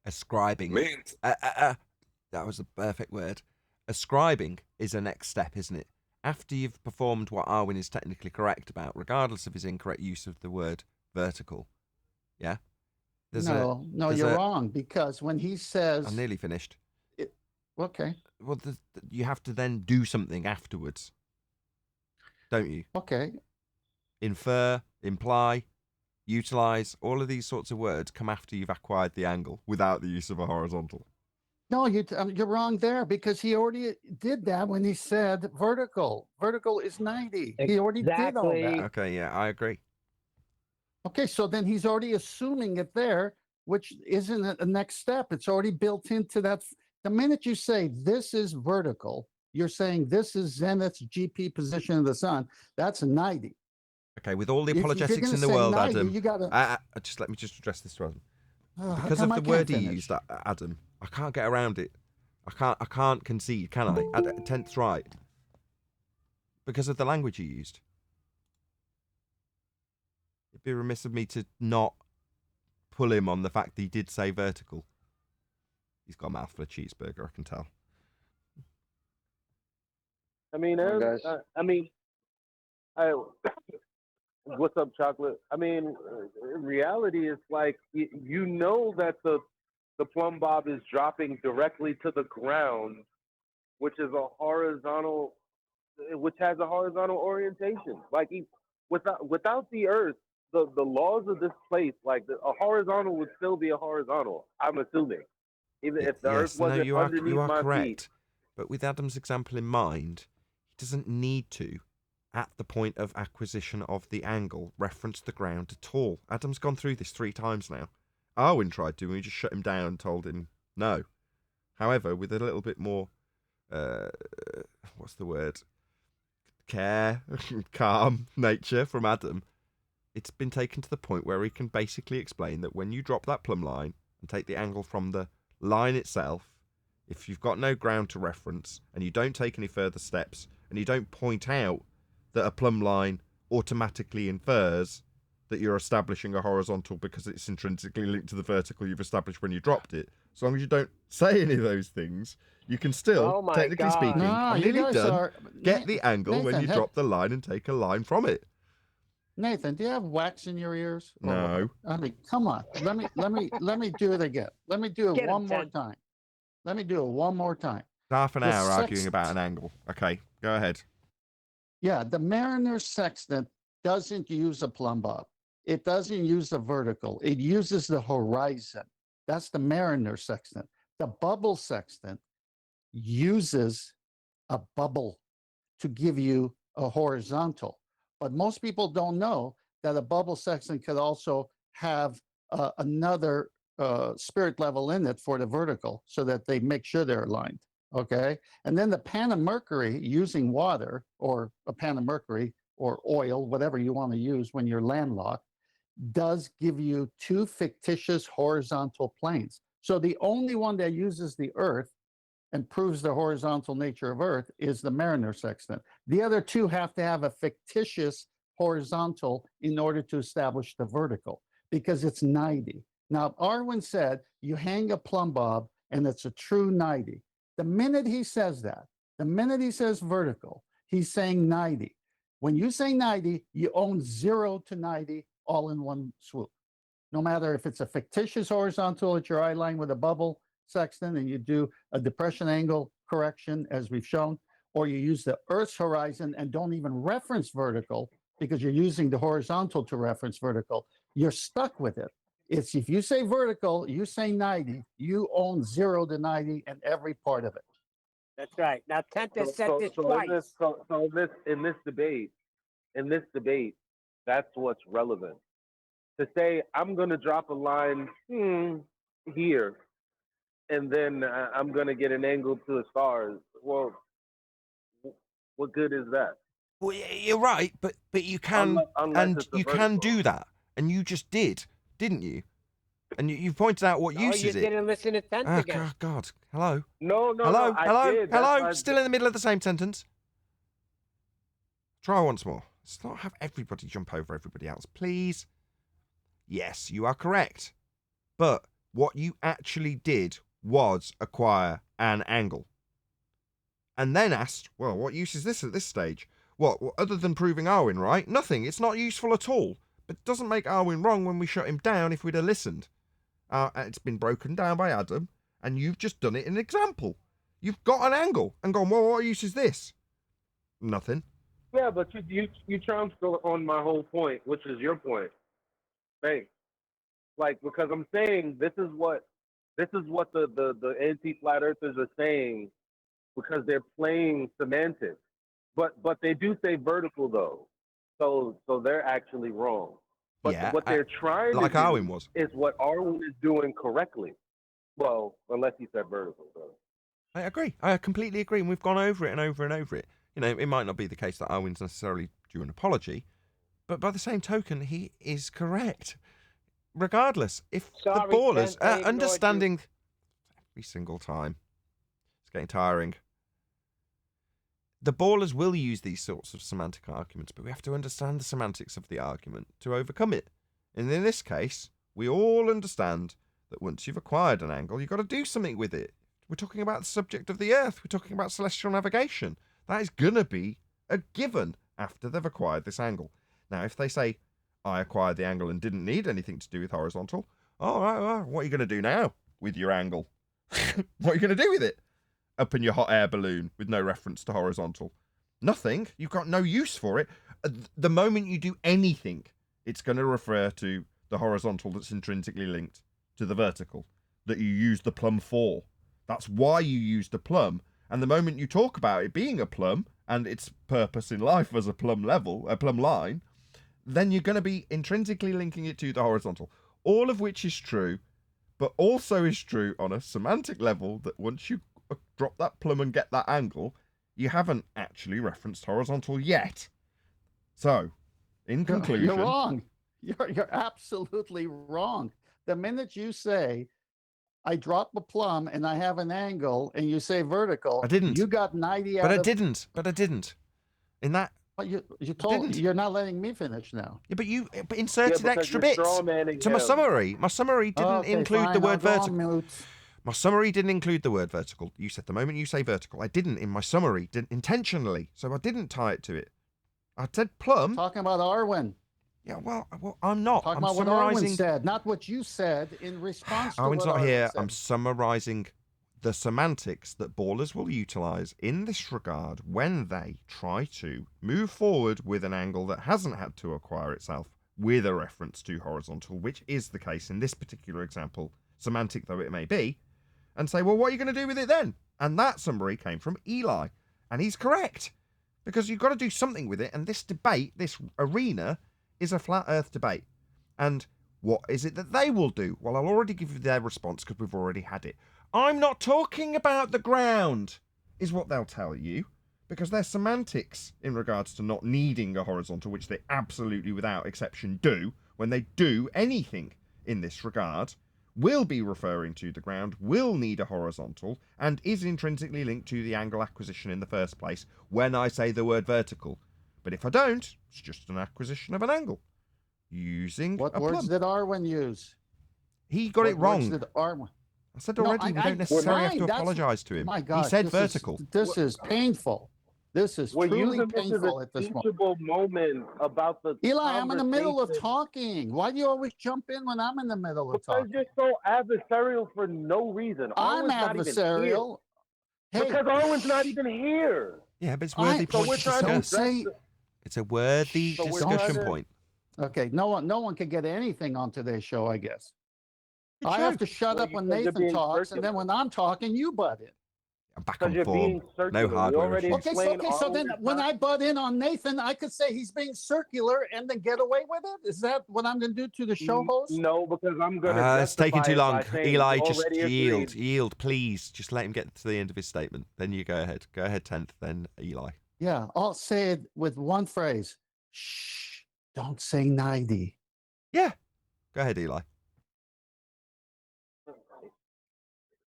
Ascribing. That was a perfect word. Ascribing is a next step, isn't it? After you've performed what Arwyn is technically correct about, regardless of his incorrect use of the word vertical. Yeah? No, you're wrong, because when he says... I'm nearly finished. Okay. Well, you have to then do something afterwards, don't you? Okay. Infer, imply, utilize, all of these sorts of words come after you've acquired the angle without the use of a horizontal. No, you're wrong there, because he already did that when he said vertical. Vertical is 90. He already did all that. Okay, yeah, I agree. Okay, so then he's already assuming it there, which isn't a next step. It's already built into that. The minute you say this is vertical, you're saying this is zenith's GP position of the sun. That's 90. Okay, with all the apologetics in the world, 90, Adam, you gotta... just let me just address this to Adam. Because of the word he used, Adam, I can't get around it. I can't concede, can I? 10th right. Because of the language he used. It'd be remiss of me to not pull him on the fact that he did say vertical. He's got a mouthful of cheeseburger, I can tell. I mean, what's up, chocolate? I mean, in reality, it's like you know that the plumb bob is dropping directly to the ground, which has a horizontal orientation. Like without the Earth, the laws of this place, like a horizontal would still be a horizontal. I'm assuming, even if the Earth wasn't underneath you are my correct. feet. But with Adam's example in mind, he doesn't need to, at the point of acquisition of the angle, reference the ground at all. Adam's gone through this 3 times now. Arwijn tried to, and we just shut him down and told him no. However, with a little bit more, what's the word? Care, calm nature from Adam, it's been taken to the point where he can basically explain that when you drop that plumb line and take the angle from the line itself, if you've got no ground to reference and you don't take any further steps and you don't point out that a plumb line automatically infers that you're establishing a horizontal because it's intrinsically linked to the vertical you've established when you dropped it, as long as you don't say any of those things, you can still, technically speaking, No, I'm you nearly guys done, are get the angle when Nathan, you drop the line and take a line from it. Nathan, do you have wax in your ears? Or No. what? I mean, come on. Let me do it again. Let me do it Get him, one more Ted. time. Let me do it one more time. Half an The hour arguing sext- about an angle. Okay, go ahead. Yeah, the Mariner sextant doesn't use a plumb bob. It doesn't use the vertical. It uses the horizon. That's the Mariner sextant. The bubble sextant uses a bubble to give you a horizontal. But most people don't know that a bubble sextant could also have another spirit level in it for the vertical so that they make sure they're aligned. Okay. And then the pan of mercury using water or a pan of mercury or oil, whatever you want to use when you're landlocked, does give you 2 fictitious horizontal planes. So the only one that uses the Earth and proves the horizontal nature of Earth is the Mariner sextant. The other 2 have to have a fictitious horizontal in order to establish the vertical because it's 90. Now, Arwijn said you hang a plumb bob and it's a true 90. The minute he says that, the minute he says vertical, he's saying 90. When you say 90, you own 0 to 90 all in one swoop. No matter if it's a fictitious horizontal at your eye line with a bubble sextant and you do a depression angle correction as we've shown, or you use the Earth's horizon and don't even reference vertical because you're using the horizontal to reference vertical, you're stuck with it. It's if you say vertical, you say 90, you own 0 to 90 and every part of it. That's right. Now, Ted has said this twice. In this debate, that's what's relevant. To say I'm going to drop a line here, and then I'm going to get an angle to the stars. Well, what good is that? Well, you're right, but you can, Unless and it's a you can vertical. do that, and you just did, didn't you? And you pointed out what Oh, uses you it. didn't listen to Ted again. God. Hello. No, Hello. I Hello. did. That's Hello. why Still in the middle of the same sentence. Try once more. Let's not have everybody jump over everybody else, please. Yes, you are correct. But what you actually did was acquire an angle. And then asked, well, what use is this at this stage? What other than proving Arwijn right? Nothing. It's not useful at all. But it doesn't make Arwijn wrong when we shut him down if we'd have listened. It's been broken down by Adam, and you've just done it in an example. You've got an angle and gone, well, what use is this? Nothing. Yeah, but you trounced on my whole point, which is your point. Thanks. Like, because I'm saying this is what the anti-flat earthers are saying because they're playing semantics. But they do say vertical though. So they're actually wrong. But Yeah, what they're trying like to do Arwijn was. is what Arwijn is doing correctly. Well, unless he said vertical. So. I agree. I completely agree. And we've gone over it and over and over it. You know, it might not be the case that Arwijn's necessarily due an apology, but by the same token, he is correct. Regardless, if Sorry, the ballers Ken, I ignored understanding every single time, it's getting tiring. The ballers will use these sorts of semantic arguments, but we have to understand the semantics of the argument to overcome it. And in this case, we all understand that once you've acquired an angle, you've got to do something with it. We're talking about the subject of the Earth. We're talking about celestial navigation. That is going to be a given after they've acquired this angle. Now, if they say, I acquired the angle and didn't need anything to do with horizontal, all right, what are you going to do now with your angle? What are you going to do with it? Up in your hot air balloon with no reference to horizontal? Nothing. You've got no use for it. The moment you do anything it's going to refer to the horizontal that's intrinsically linked to the vertical that you use the plumb for. That's why you use the plumb. And the moment you talk about it being a plumb and its purpose in life as a plumb line, then you're going to be intrinsically linking it to the horizontal. All of which is true, but also is true on a semantic level that once you drop that plumb and get that angle, you haven't actually referenced horizontal yet. So, in conclusion... You're wrong. You're absolutely wrong. The minute you say, I drop a plumb and I have an angle, and you say vertical, I didn't. You got 90 But I didn't. In that... You're not letting me finish now. Yeah, but you inserted extra bits to my him. summary. My summary didn't include the word vertical. My summary didn't include the word vertical. You said the moment you say vertical. I didn't in my summary, intentionally. So I didn't tie it to it. I said plumb. Talking about Arwijn. Yeah, well, I'm not. Talking I'm about summarizing. what Arwijn said, not what you said in response to Arwijn's what not Arwijn here. said. I'm summarizing the semantics that ballers will utilize in this regard when they try to move forward with an angle that hasn't had to acquire itself with a reference to horizontal, which is the case in this particular example, semantic though it may be, and say, well, what are you going to do with it then? And that summary came from Eli, and he's correct, because you've got to do something with it, and this debate, this arena, is a flat earth debate. And what is it that they will do? Well, I'll already give you their response because we've already had it. I'm not talking about the ground, is what they'll tell you, because their semantics in regards to not needing a horizontal, which they absolutely without exception do, when they do anything in this regard, will be referring to the ground, will need a horizontal, and is intrinsically linked to the angle acquisition in the first place when I say the word vertical. But if I don't, it's just an acquisition of an angle using What a words plumb. did Arwijn use? He got it wrong. Did Arwijn? I said already, we don't necessarily have to apologise to him. My God, he said vertical. This is painful. This is We're truly using this as painful a at this moment. teachable moment about the Eli, I'm in the middle of conversation. talking. Why do you always jump in when I'm in the middle of Because talking? you're so adversarial for no reason. I'm Arwin's not even adversarial. here. Hey, Because Arwin's not even here. Yeah, but it's worthy So we're point to trying to discuss. address It's a worthy So we're discussion trying to- point. okay, no one can get anything on today's show, I guess. Good I show. have to shut Well, up when because you're Nathan being talks, and then circular. when I'm talking, you butt in. I'm back Because on you're form. being circular. No We hardware already issues. Okay, explained so then Arwin's when not- I butt in on Nathan, I could say he's being circular and then get away with it? Is that what I'm going to do to the show host? No, because I'm going to It's taking too long. Eli, just yield. yield, please. Just let him get to the end of his statement. Then you go ahead. Go ahead, 10th, then Eli. Yeah, I'll say it with one phrase. Shh, don't say 90. Yeah. Go ahead, Eli.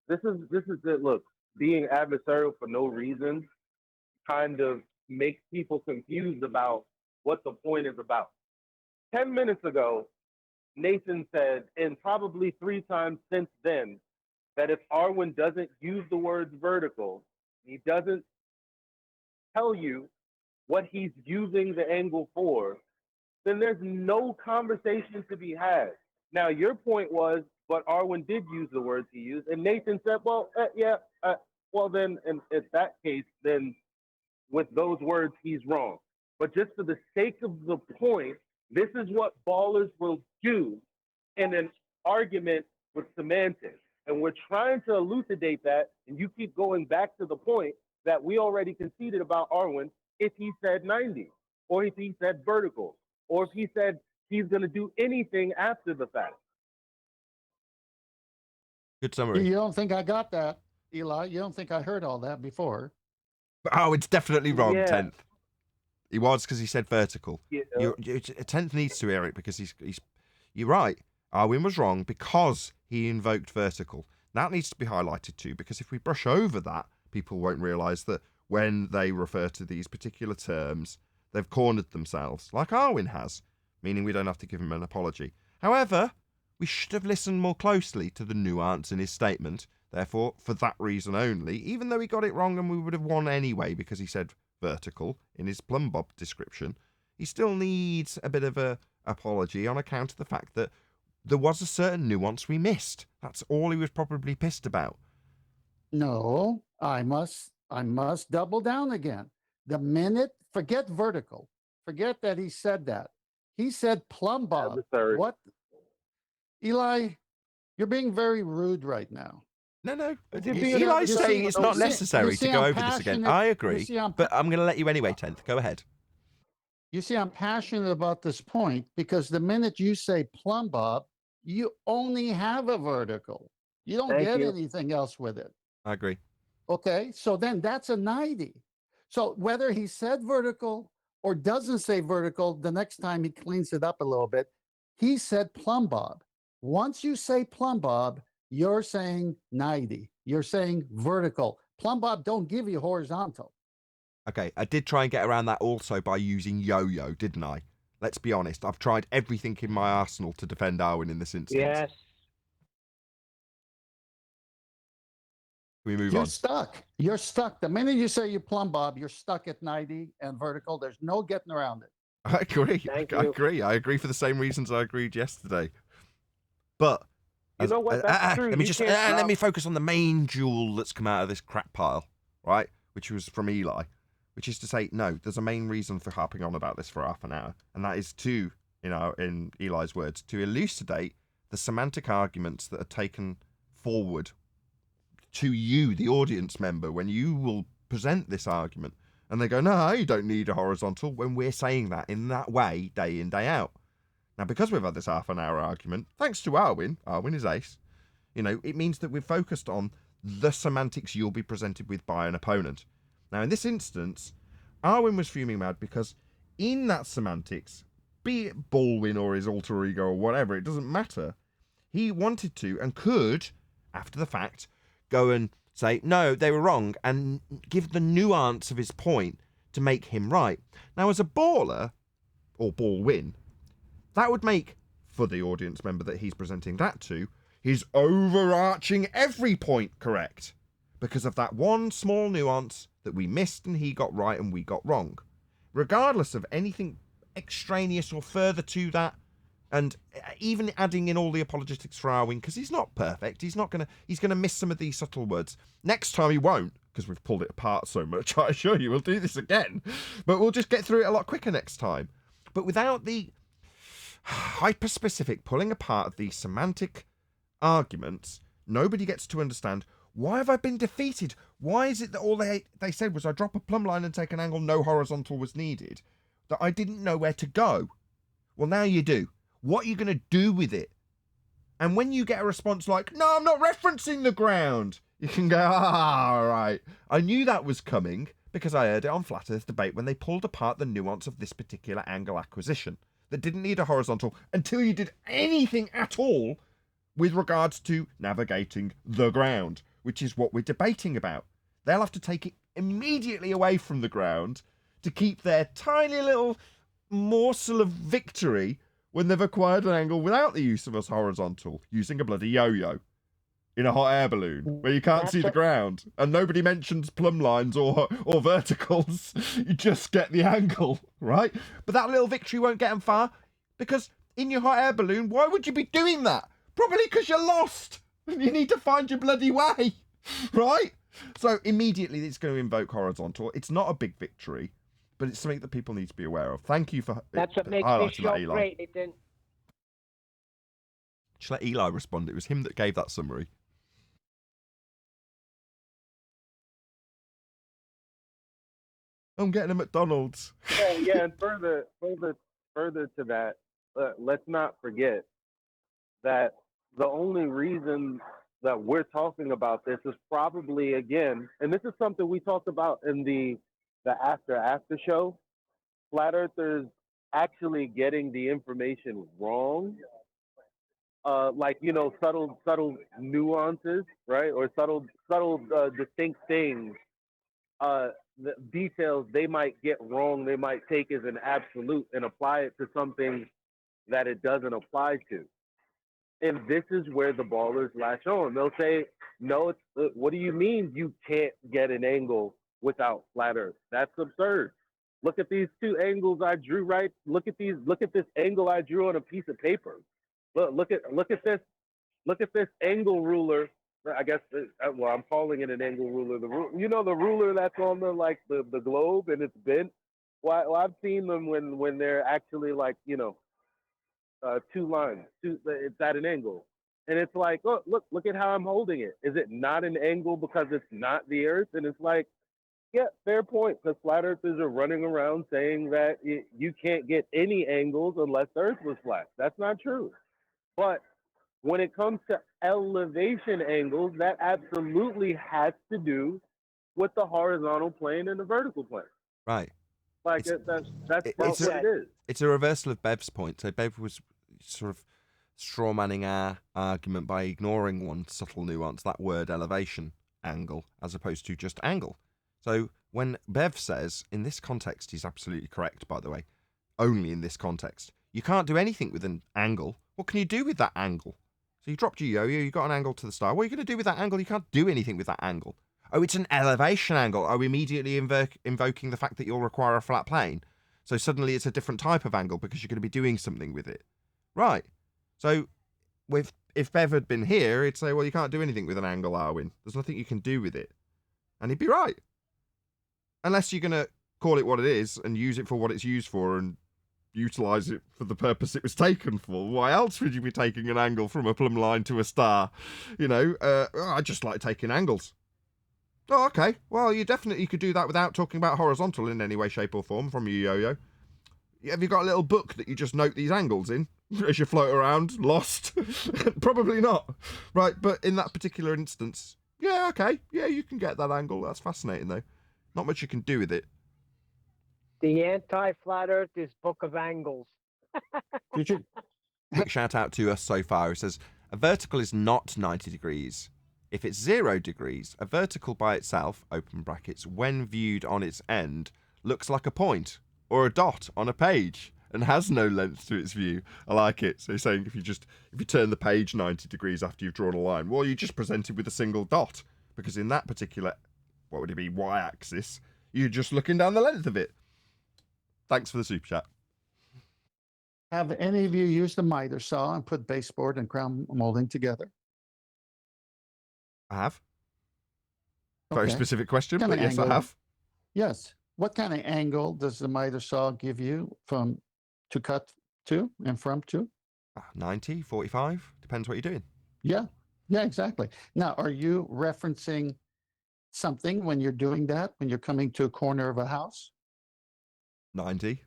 This is it. Look, being adversarial for no reason kind of makes people confused about what the point is about. 10 minutes ago, Nathan said, and probably 3 times since then, that if Arwijn doesn't use the words vertical, he doesn't tell you what he's using the angle for, then there's no conversation to be had. Now, your point was, but Arwijn did use the words he used, and Nathan said, well, well, then, in that case, then with those words, he's wrong. But just for the sake of the point, this is what ballers will do in an argument with semantics. And we're trying to elucidate that, and you keep going back to the point that we already conceded about Arwijn if he said 90, or if he said vertical, or if he said he's going to do anything after the fact. Good summary. You don't think I got that, Eli? You don't think I heard all that before? Oh, it's definitely wrong, Yeah. 10th. He was because he said vertical. Yeah. 10th needs to hear it because he's. You're right. Arwijn was wrong because he invoked vertical. That needs to be highlighted too, because if we brush over that, people won't realise that when they refer to these particular terms, they've cornered themselves, like Arwijn has, meaning we don't have to give him an apology. However, we should have listened more closely to the nuance in his statement. Therefore, for that reason only, even though he got it wrong and we would have won anyway because he said vertical in his plumb bob description, he still needs a bit of a apology on account of the fact that there was a certain nuance we missed. That's all he was probably pissed about. No, I must double down again. The minute, forget vertical, forget that he said that. He said plumb bob. Adversary. What? Eli, you're being very rude right now. No. You're being Eli's you saying see- it's you not see- necessary you to see go I'm over this again. passionate- I you agree, see I'm but I'm going to let you anyway, 10th. Go ahead. You see, I'm passionate about this point because the minute you say plumb bob, you only have a vertical. You don't Thank get you. anything else with it. I agree. Okay, so then that's a 90. So whether he said vertical or doesn't say vertical, the next time he cleans it up a little bit, he said plumb bob. Once you say plumb bob, you're saying 90. You're saying vertical. Plumb bob don't give you horizontal. Okay, I did try and get around that also by using yo-yo, didn't I? Let's be honest. I've tried everything in my arsenal to defend Arwijn in this instance. Yes. Can we move You're on? stuck. You're stuck. The minute you say you plumb bob, you're stuck at 90 and vertical. There's no getting around it. I agree. Thank I you. agree. I agree for the same reasons I agreed yesterday. But You know what? That's true. let me You just can't let drop- me focus on the main jewel that's come out of this crap pile, right? Which was from Eli, which is to say, no, there's a main reason for harping on about this for half an hour, and that is to, in Eli's words, to elucidate the semantic arguments that are taken forward to you, the audience member, when you will present this argument. And they go, no, you don't need a horizontal, when we're saying that in that way, day in, day out. Now, because we've had this half an hour argument, thanks to Arwijn is ace, it means that we've focused on the semantics you'll be presented with by an opponent. Now, in this instance, Arwijn was fuming mad because in that semantics, be it Baldwin or his alter ego or whatever, it doesn't matter, he wanted to and could, after the fact, go and say, no, they were wrong, and give the nuance of his point to make him right. Now, as a baller, or Baldwin, that would make, for the audience member that he's presenting that to, his overarching every point correct, because of that one small nuance that we missed and he got right and we got wrong. Regardless of anything extraneous or further to that, and even adding in all the apologetics for Arwijn, because he's not perfect, he's gonna miss some of these subtle words. Next time he won't, because we've pulled it apart so much. I assure you we'll do this again, but we'll just get through it a lot quicker next time. But without the hyper-specific pulling apart of these semantic arguments, nobody gets to understand, why have I been defeated? Why is it that all they said was I drop a plumb line and take an angle, no horizontal was needed, that I didn't know where to go? Well, now you do. What are you going to do with it? And when you get a response like, no, I'm not referencing the ground, you can go, all right. I knew that was coming because I heard it on Flat Earth Debate when they pulled apart the nuance of this particular angle acquisition that didn't need a horizontal until you did anything at all with regards to navigating the ground, which is what we're debating about. They'll have to take it immediately away from the ground to keep their tiny little morsel of victory when they've acquired an angle without the use of a horizontal, using a bloody yo-yo in a hot air balloon where you can't see the ground and nobody mentions plumb lines or verticals. You just get the angle, right? But that little victory won't get them far because in your hot air balloon, why would you be doing that? Probably because you're lost and you need to find your bloody way, right? So immediately it's going to invoke horizontal. It's not a big victory, but it's something that people need to be aware of. Thank you for That's what makes this highlighting that, show Eli. great, Nathan. Just let Eli respond. It was him that gave that summary. I'm getting a McDonald's. Yeah, and further to that, let's not forget that the only reason that we're talking about this is probably, again, and this is something we talked about in the after show, flat earthers actually getting the information wrong, like, subtle nuances, right, or subtle distinct things, the details they might get wrong, they might take as an absolute and apply it to something that it doesn't apply to. And this is where the ballers latch on. They'll say, no, what do you mean you can't get an angle without flat earth? That's absurd. Look at these two angles I drew, right? Look at this angle I drew on a piece of paper. Look at this angle ruler. I guess, well, I'm calling it an angle ruler. The ruler that's on the globe and it's bent. Well, I've seen them when they're actually two lines. It's at an angle, and it's like, oh, look at how I'm holding it. Is it not an angle because it's not the Earth? And it's like, yeah, fair point. Because flat earthers are running around saying that you can't get any angles unless the Earth was flat. That's not true. But when it comes to elevation angles, that absolutely has to do with the horizontal plane and the vertical plane. Right. Like that's it's what it is. It's a reversal of Bev's point. So Bev was sort of strawmanning our argument by ignoring one subtle nuance, that word elevation angle, as opposed to just angle. So when Bev says, in this context, he's absolutely correct, by the way, only in this context, you can't do anything with an angle. What can you do with that angle? So you dropped your yo-yo, you got an angle to the star. What are you going to do with that angle? You can't do anything with that angle. Oh, it's an elevation angle. Oh, immediately invoking the fact that you'll require a flat plane. So suddenly it's a different type of angle because you're going to be doing something with it. Right. So if Bev had been here, he'd say, well, you can't do anything with an angle, Arwijn. There's nothing you can do with it. And he'd be right. Unless you're going to call it what it is and use it for what it's used for and utilize it for the purpose it was taken for. Why else would you be taking an angle from a plumb line to a star? You know, I just like taking angles. Oh, okay. Well, you definitely could do that without talking about horizontal in any way, shape or form from your yo-yo. Have you got a little book that you just note these angles in as you float around, lost? Probably not. Right, but in that particular instance, yeah, okay. Yeah, you can get that angle. That's fascinating, though. Not much you can do with it. The anti-flat Earth is Book of Angles. Quick shout out to us so far. It says, a vertical is not 90 degrees. If it's 0 degrees, a vertical by itself, open brackets, when viewed on its end, looks like a point or a dot on a page and has no length to its view. I like it. So he's saying if you turn the page 90 degrees after you've drawn a line, well, you're just presented with a single dot because in that particular, what would it be, y-axis, you're just looking down the length of it. Thanks for the super chat. Have any of you used a miter saw and put baseboard and crown molding together? I have. Very Okay. specific question, What but kind of yes, I angle? have. Yes. What kind of angle does the miter saw give you to cut to and from to? 90, 45, depends what you're doing. Yeah. Yeah, exactly. Now, are you referencing something when you're doing that, when you're coming to a corner of a house? 90.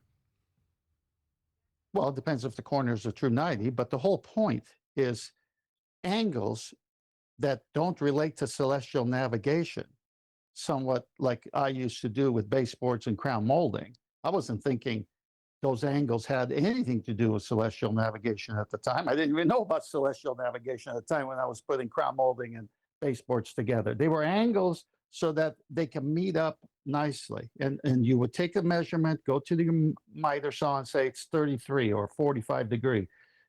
Well, it depends if the corner is a true 90, but the whole point is angles that don't relate to celestial navigation, somewhat like I used to do with baseboards and crown molding. I wasn't thinking those angles had anything to do with celestial navigation at the time. I didn't even know about celestial navigation at the time when I was putting crown molding and baseboards together. They were angles so that they can meet up nicely. And you would take a measurement, go to the miter saw and say it's 33 or 45 degree.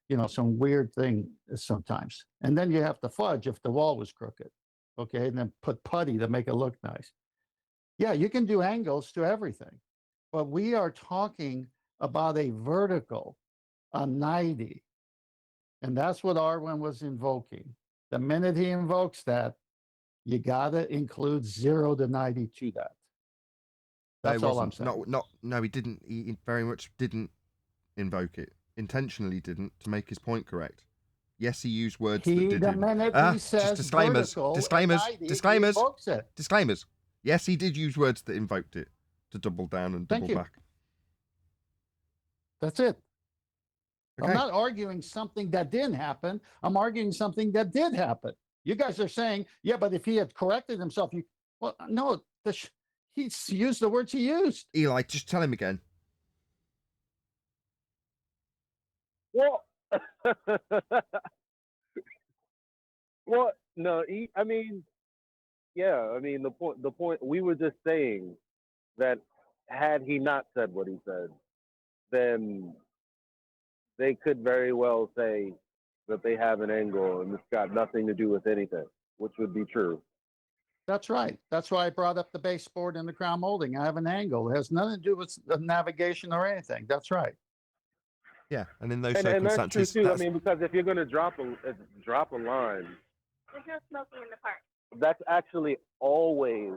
You know, some weird thing sometimes. And then you have to fudge if the wall was crooked. Okay, and then put putty to make it look nice. Yeah, you can do angles to everything. But we are talking about a vertical, a 90. And that's what Arwijn was invoking. The minute he invokes that, you got to include 0 to 90 to that. That's all I'm saying. No, he didn't. He very much didn't invoke it. Intentionally didn't, to make his point correct. Yes, he used words that didn't. The minute he says disclaimers, vertical, disclaimers, 90, disclaimers, he invokes it. disclaimers. Yes, he did use words that invoked it to double down and double back. That's it. Okay. I'm not arguing something that didn't happen. I'm arguing something that did happen. You guys are saying, yeah, but if he had corrected himself, well, no, he's used the words he used. Eli, just tell him again. Well, well, no, I mean, yeah, I mean, the point, we were just saying that had he not said what he said, then they could very well say that they have an angle and it's got nothing to do with anything, which would be true. That's right. That's why I brought up the baseboard and the crown molding. I have an angle. It has nothing to do with navigation or anything. That's right. Yeah, and in those and circumstances, that's true too. I mean, because if you're going to drop a line, there's no smoking in the park. That's actually always.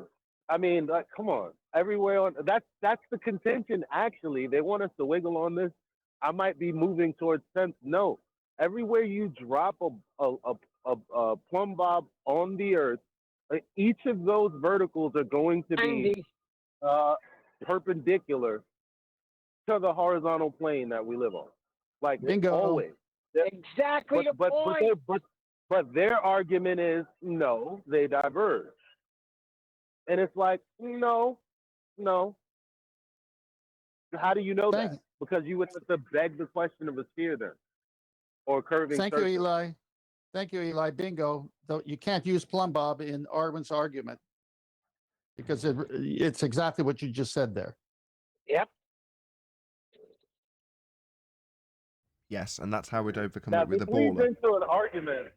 I mean, come on, everywhere on that's the contention. Actually, they want us to wiggle on this. I might be moving towards sense. No, everywhere you drop a plumb bob on the earth, each of those verticals are going to be Andy, perpendicular to the horizontal plane that we live on. Like Bingo. always. exactly the point. But their argument is no, they diverge. And it's like, no. How do you know Thank- that? Because you would have to beg the question of a sphere then, or curving Thank you, surface. Eli. Thank you, Eli. Bingo. Though you can't use plumb bob in Arwin's argument because it's exactly what you just said there. Yep. Yes, and that's how we'd overcome Now it with a this leads baller. into an argument.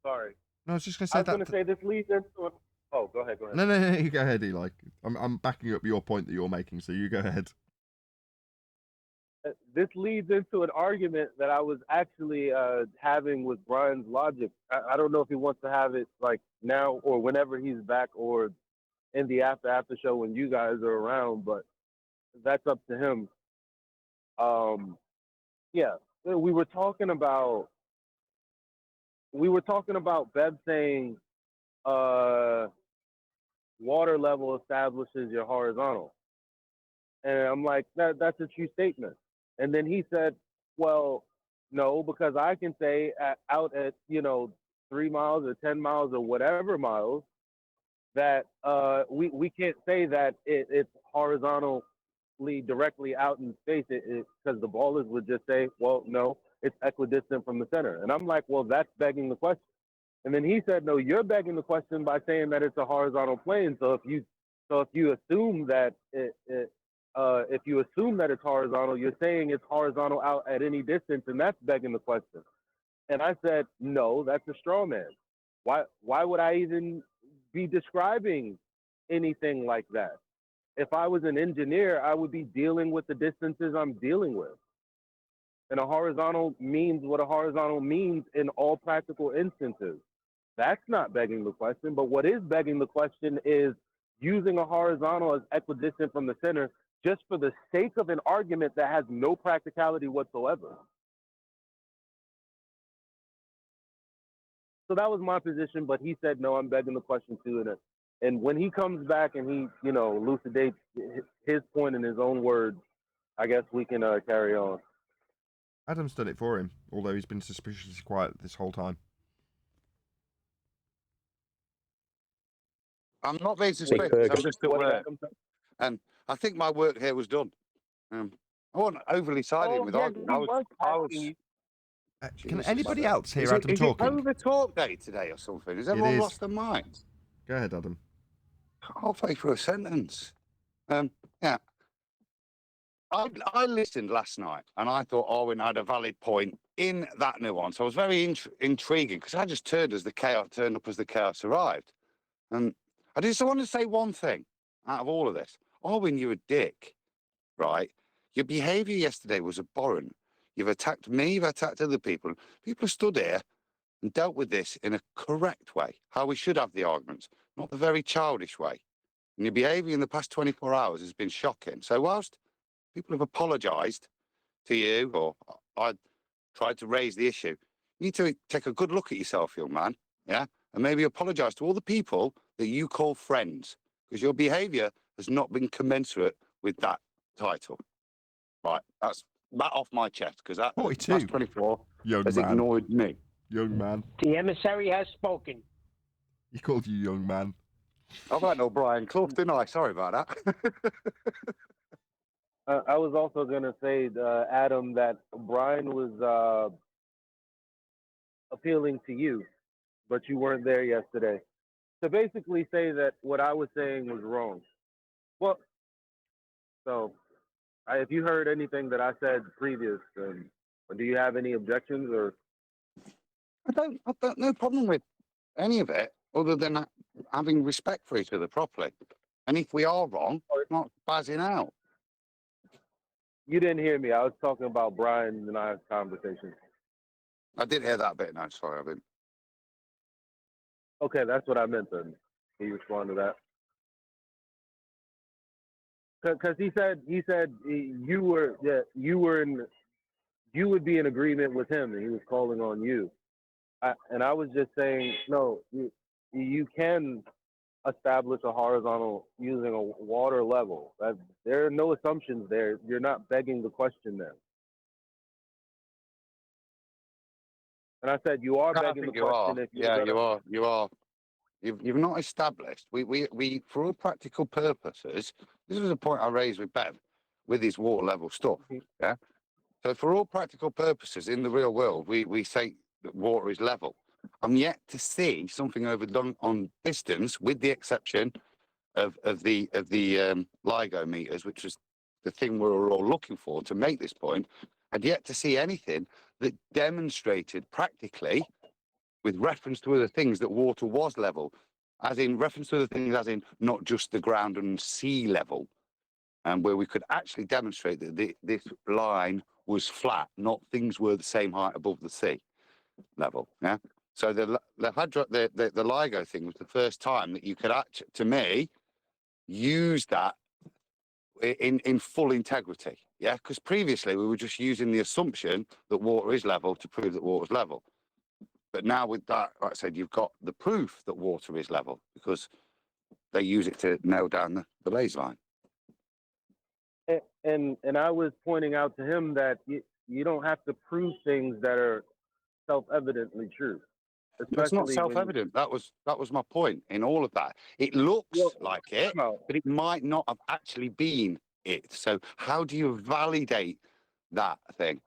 Sorry, No, I was just going to I say was going that. to say this leads into an. Oh, go ahead. No, you go ahead, Eli. I'm backing up your point that you're making, so you go ahead. This leads into an argument that I was actually having with Brian's logic. I don't know if he wants to have it like now or whenever he's back or in the after show when you guys are around, but that's up to him. Yeah, we were talking about Bev saying water level establishes your horizontal, and I'm like that's a true statement. And then he said, well, no, because I can say out at 3 miles or 10 miles or whatever miles that we can't say that it's horizontally directly out in space because the ballers would just say, well, no, it's equidistant from the center. And I'm like, well, that's begging the question. And then he said, no, you're begging the question by saying that it's a horizontal plane. So if you assume that if you assume that it's horizontal, you're saying it's horizontal out at any distance, and that's begging the question. And I said, no, that's a straw man. Why would I even be describing anything like that? If I was an engineer, I would be dealing with the distances I'm dealing with. And a horizontal means what a horizontal means in all practical instances. That's not begging the question, but what is begging the question is using a horizontal as equidistant from the center just for the sake of an argument that has no practicality whatsoever. So that was my position, but he said, no, I'm begging the question too. And when he comes back and he, elucidates his point in his own words, I guess we can carry on. Adam's done it for him, although he's been suspiciously quiet this whole time. I'm not being suspicious. I'm just at What did work. Adam say? And I think my work here was done. I wasn't overly sided with arguing. I was. Can Jesus. anybody else hear Is Adam it talking? over talk day today or something? Has everyone is. lost their mind? Go ahead, Adam. Halfway through a sentence. Yeah. I listened last night and I thought Arwijn had a valid point in that nuance. I was very intriguing because I just turned up as the chaos arrived. And I just want to say one thing out of all of this. Arwijn, you're a dick, right? Your behaviour yesterday was abhorrent. You've attacked me, you've attacked other people. People have stood here and dealt with this in a correct way, how we should have the arguments, not the very childish way. And your behaviour in the past 24 hours has been shocking. So whilst people have apologised to you, or I tried to raise the issue, you need to take a good look at yourself, young man, yeah? And maybe apologise to all the people that you call friends, because your behaviour has not been commensurate with that title. Right, that's that off my chest, because that 42. past 24 Young has man. ignored me. Young man. The emissary has spoken. He called you young man. I've had no Brian Clough, didn't I? Sorry about that. I was also going to say, Adam, that Brian was appealing to you, but you weren't there yesterday. To basically say that what I was saying was wrong. Well, so if you heard anything that I said previous, do you have any objections or? I don't no problem with any of it, other than having respect for each other properly. And if we are wrong, not spazzing out. You didn't hear me. I was talking about Brian and I's conversation. I did hear that bit. No, sorry, I didn't. Okay, that's what I meant then. Can you respond to that? Because he said you were in you would be in agreement with him, and he was calling on you. And I was just saying, no, you can establish a horizontal using a water level. There are no assumptions there. You're not begging the question there. And I said, you are I begging the think you are. question if you're Yeah, gonna. you are. You are. You've not established. We for all practical purposes. This was a point I raised with Bev, with his water level stuff. Yeah. So for all practical purposes, in the real world, we say that water is level. I'm yet to see something overdone on distance, with the exception of the LIGO meters, which was the thing we were all looking for to make this point. I'd yet to see anything that demonstrated practically, with reference to other things, that water was level, as in reference to other things, as in not just the ground and sea level, and where we could actually demonstrate that this line was flat, not things were the same height above the sea level. Yeah. So the LIGO thing was the first time that you could actually, to me, use that in full integrity. Yeah, because previously we were just using the assumption that water is level to prove that water's level. But now with that, like I said, you've got the proof that water is level because they use it to nail down the baseline. And I was pointing out to him that you don't have to prove things that are self-evidently true. It's not self-evident. That was my point in all of that. It looks like it, but it might not have actually been it. So how do you validate that thing?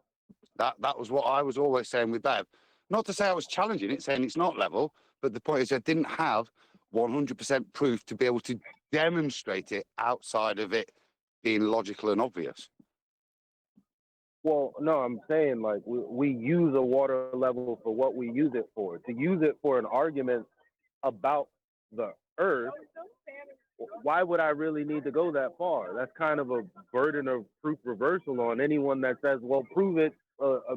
That was what I was always saying with Bev. Not to say I was challenging it, saying it's not level, but the point is I didn't have 100% proof to be able to demonstrate it outside of it being logical and obvious. Well, no, I'm saying like we use a water level for what we use it for. To use it for an argument about the earth, why would I really need to go that far? That's kind of a burden of proof reversal on anyone that says, well, prove it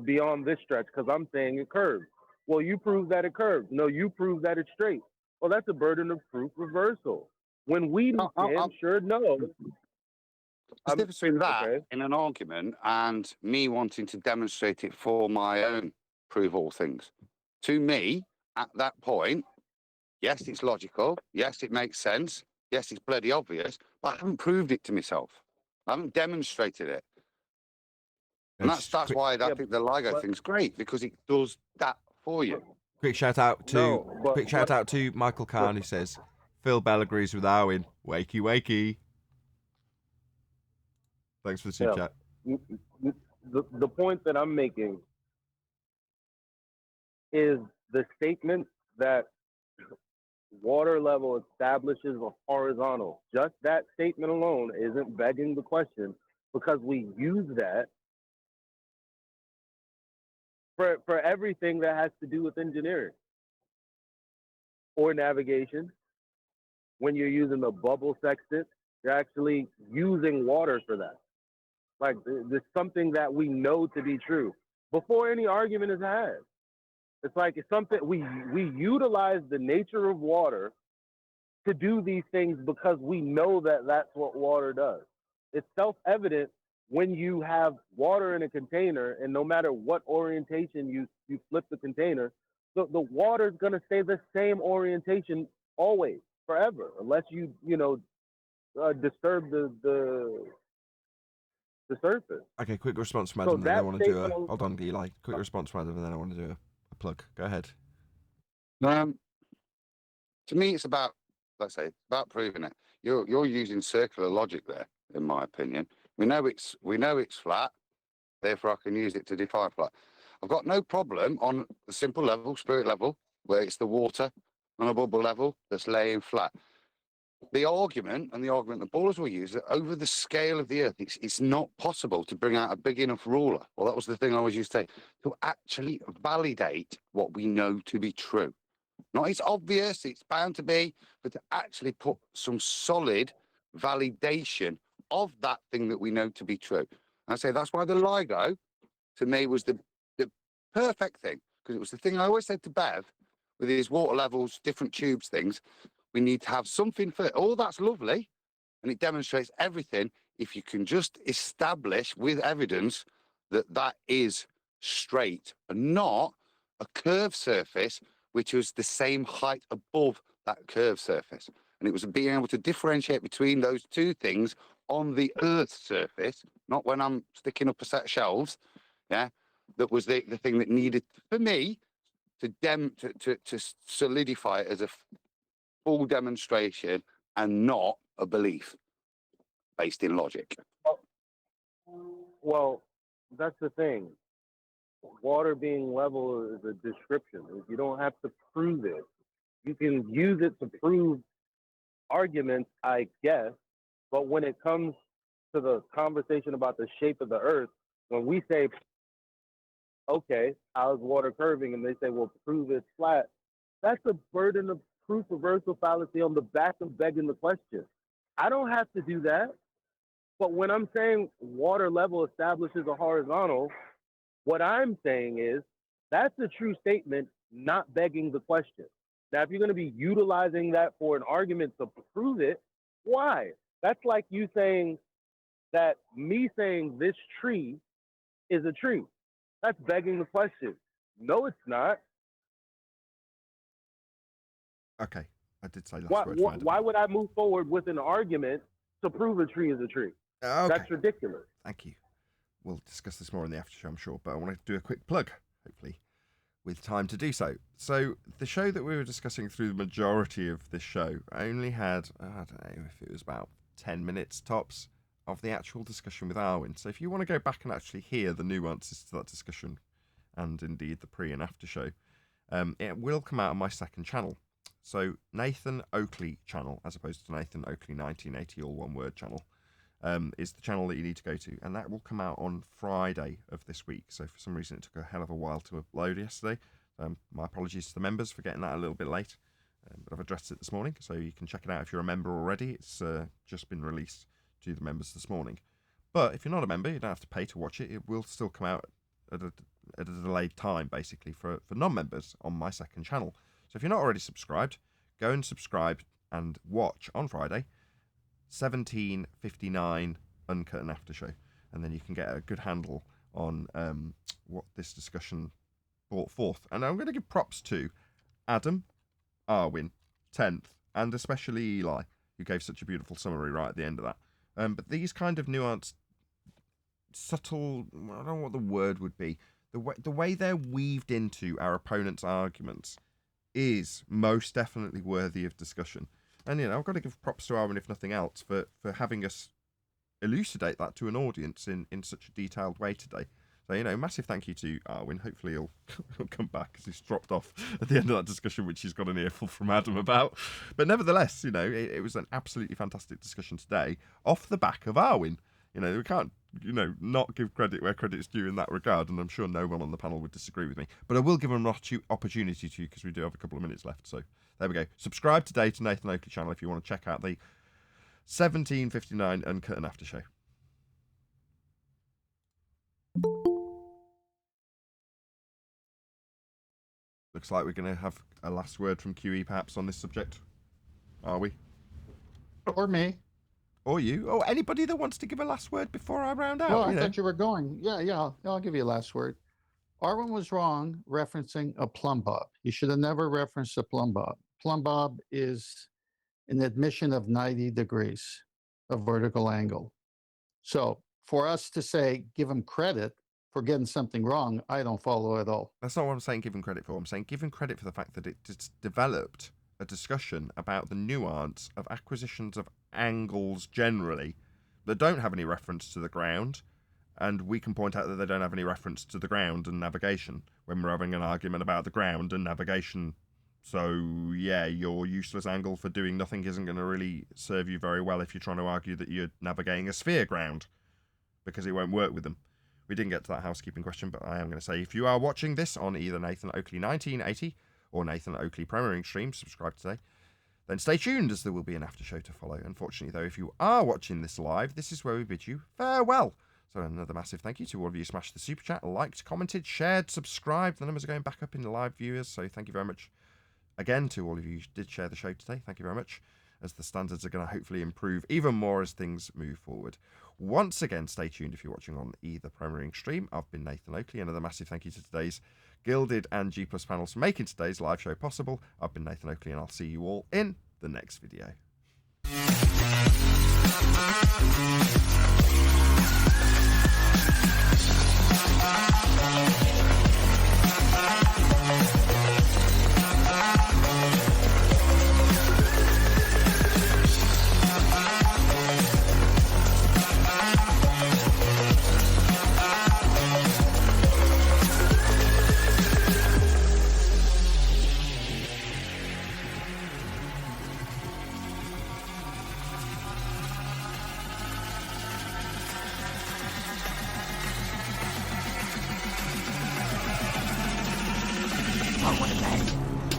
beyond this stretch because I'm saying it curves. Well, you prove that it curves. No, you prove that it's straight. Well, that's a burden of proof reversal. When we damn sure know. There's a difference between that in an argument and me wanting to demonstrate it for my own prove all things. To me, at that point, yes, it's logical. Yes, it makes sense. Yes, it's bloody obvious, but I haven't proved it to myself. I haven't demonstrated it. And that's why I think the LIGO thing's great, because it does that for you. Quick shout out to Michael Kahn, who says Phil Bell agrees with Arwijn. Wakey wakey. Thanks for the super chat. The point that I'm making is the statement that water level establishes a horizontal. Just that statement alone isn't begging the question, because we use that for everything that has to do with engineering or navigation. When you're using the bubble sextant, you're actually using water for that. Like, there's something that we know to be true before any argument is had. It's like it's something we utilize the nature of water to do these things because we know that that's what water does. It's self-evident when you have water in a container, and no matter what orientation you flip the container, the water is going to stay the same orientation always, forever, unless you disturb the surface. Okay, quick response from Adam, then I want to do a... Hold on, Eli. Quick response from Adam, and then I want to do a plug. Go ahead. To me, it's about, let's say, about proving it. You're using circular logic there, in my opinion. We know it's flat, therefore I can use it to define flat. I've got no problem on the simple level, spirit level, where it's the water on a bubble level that's laying flat. The argument the ballers will use, that over the scale of the earth, it's not possible to bring out a big enough ruler. Well, that was the thing I always used to say, to actually validate what we know to be true. Not it's obvious, it's bound to be, but to actually put some solid validation of that thing that we know to be true. And I say that's why the LIGO, to me, was the perfect thing, because it was the thing I always said to Bev, with his water levels, different tubes, things. We need to have something for it. All that's lovely, and it demonstrates everything if you can just establish with evidence that that is straight and not a curved surface which was the same height above that curved surface. And it was being able to differentiate between those two things on the Earth's surface, not when I'm sticking up a set of shelves, yeah, that was the thing that needed, for me, to solidify it as a full demonstration and not a belief based in logic. Well, that's the thing. Water being level is a description. You don't have to prove it. You can use it to prove arguments, I guess. But when it comes to the conversation about the shape of the Earth, when we say, okay, how's water curving? And they say, well, prove it's flat. That's a burden of proof reversal fallacy on the back of begging the question. I don't have to do that. But when I'm saying water level establishes a horizontal, what I'm saying is that's a true statement, not begging the question. Now, if you're going to be utilizing that for an argument to prove it, why? That's like you saying that me saying this tree is a tree. That's begging the question. No, it's not. Okay, I did say last Why, word. why would I move forward with an argument to prove a tree is a tree? Okay. That's ridiculous. Thank you. We'll discuss this more in the after show, I'm sure, but I want to do a quick plug, hopefully, with time to do so. So, the show that we were discussing through the majority of this show only had, I don't know if it was about 10 minutes tops of the actual discussion with Arwijn. So, if you want to go back and actually hear the nuances to that discussion, and indeed the pre and after show, it will come out on my second channel. So, Nathan Oakley channel, as opposed to Nathan Oakley 1980, all one word channel. Is the channel that you need to go to, and that will come out on Friday of this week. So for some reason it took a hell of a while to upload yesterday. My apologies to the members for getting that a little bit late, but I've addressed it this morning, so you can check it out if you're a member already. It's just been released to the members this morning. But if you're not a member, you don't have to pay to watch it. It will still come out at a delayed time, basically, for non-members on my second channel. So if you're not already subscribed, go and subscribe and watch on Friday 17:59 Uncut and After Show, and then you can get a good handle on what this discussion brought forth. And I'm going to give props to Adam, Arwijn, 10th, and especially Eli, who gave such a beautiful summary right at the end of that. But these kind of nuanced, subtle, I don't know what the word would be, the way they're weaved into our opponent's arguments is most definitely worthy of discussion. And, you know, I've got to give props to Arwijn, if nothing else, for having us elucidate that to an audience in such a detailed way today. So, you know, massive thank you to Arwijn. Hopefully he'll come back, because he's dropped off at the end of that discussion, which he's got an earful from Adam about. But nevertheless, you know, it was an absolutely fantastic discussion today off the back of Arwijn. You know, we can't, you know, not give credit where credit's due in that regard, and I'm sure no one on the panel would disagree with me. But I will give him an opportunity to, because we do have a couple of minutes left. So there we go. Subscribe today to Nathan Oakley channel if you want to check out the 17:59 Uncut and After Show. Looks like we're going to have a last word from QE perhaps on this subject. Are we? Or me. Or you? Or anybody that wants to give a last word before I round out? Well, I thought you were going. Yeah, I'll give you a last word. Arwijn was wrong referencing a plumb bob. You should have never referenced a plumb bob. Plumb bob is an admission of 90 degrees of vertical angle. So for us to say, give him credit for getting something wrong, I don't follow at all. That's not what I'm saying give him credit for. I'm saying give him credit for the fact that it's developed a discussion about the nuance of acquisitions of angles generally that don't have any reference to the ground, and we can point out that they don't have any reference to the ground and navigation when we're having an argument about the ground and navigation. So, yeah, your useless angle for doing nothing isn't going to really serve you very well if you're trying to argue that you're navigating a sphere ground, because it won't work with them. We didn't get to that housekeeping question, but I am going to say, if you are watching this on either Nathan Oakley 1980 or Nathan Oakley premiering stream, subscribe today, then stay tuned, as there will be an after show to follow. Unfortunately, though, if you are watching this live, this is where we bid you farewell. So another massive thank you to all of you who smashed the super chat, liked, commented, shared, subscribed. The numbers are going back up in the live viewers, so thank you very much again to all of you who did share the show today. Thank you very much. as the standards are going to hopefully improve even more as things move forward. Once again, stay tuned if you're watching on either premiering stream. I've been Nathan Oakley. Another massive thank you to today's Gilded and G Plus panels for making today's live show possible. I've been Nathan Oakley, and I'll see you all in the next video.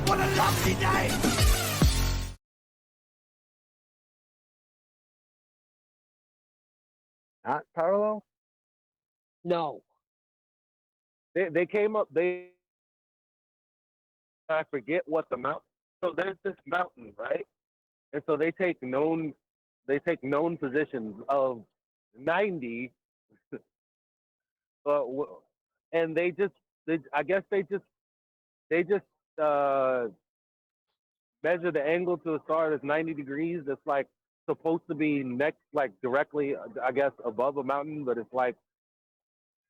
What a lovely day! Not parallel. No. They came up. I forget what the mountain. So there's this mountain, right? And so they take known positions of 90, and I guess they just measure the angle to the star as 90 degrees. That's like supposed to be next, like directly, I guess, above a mountain, but it's like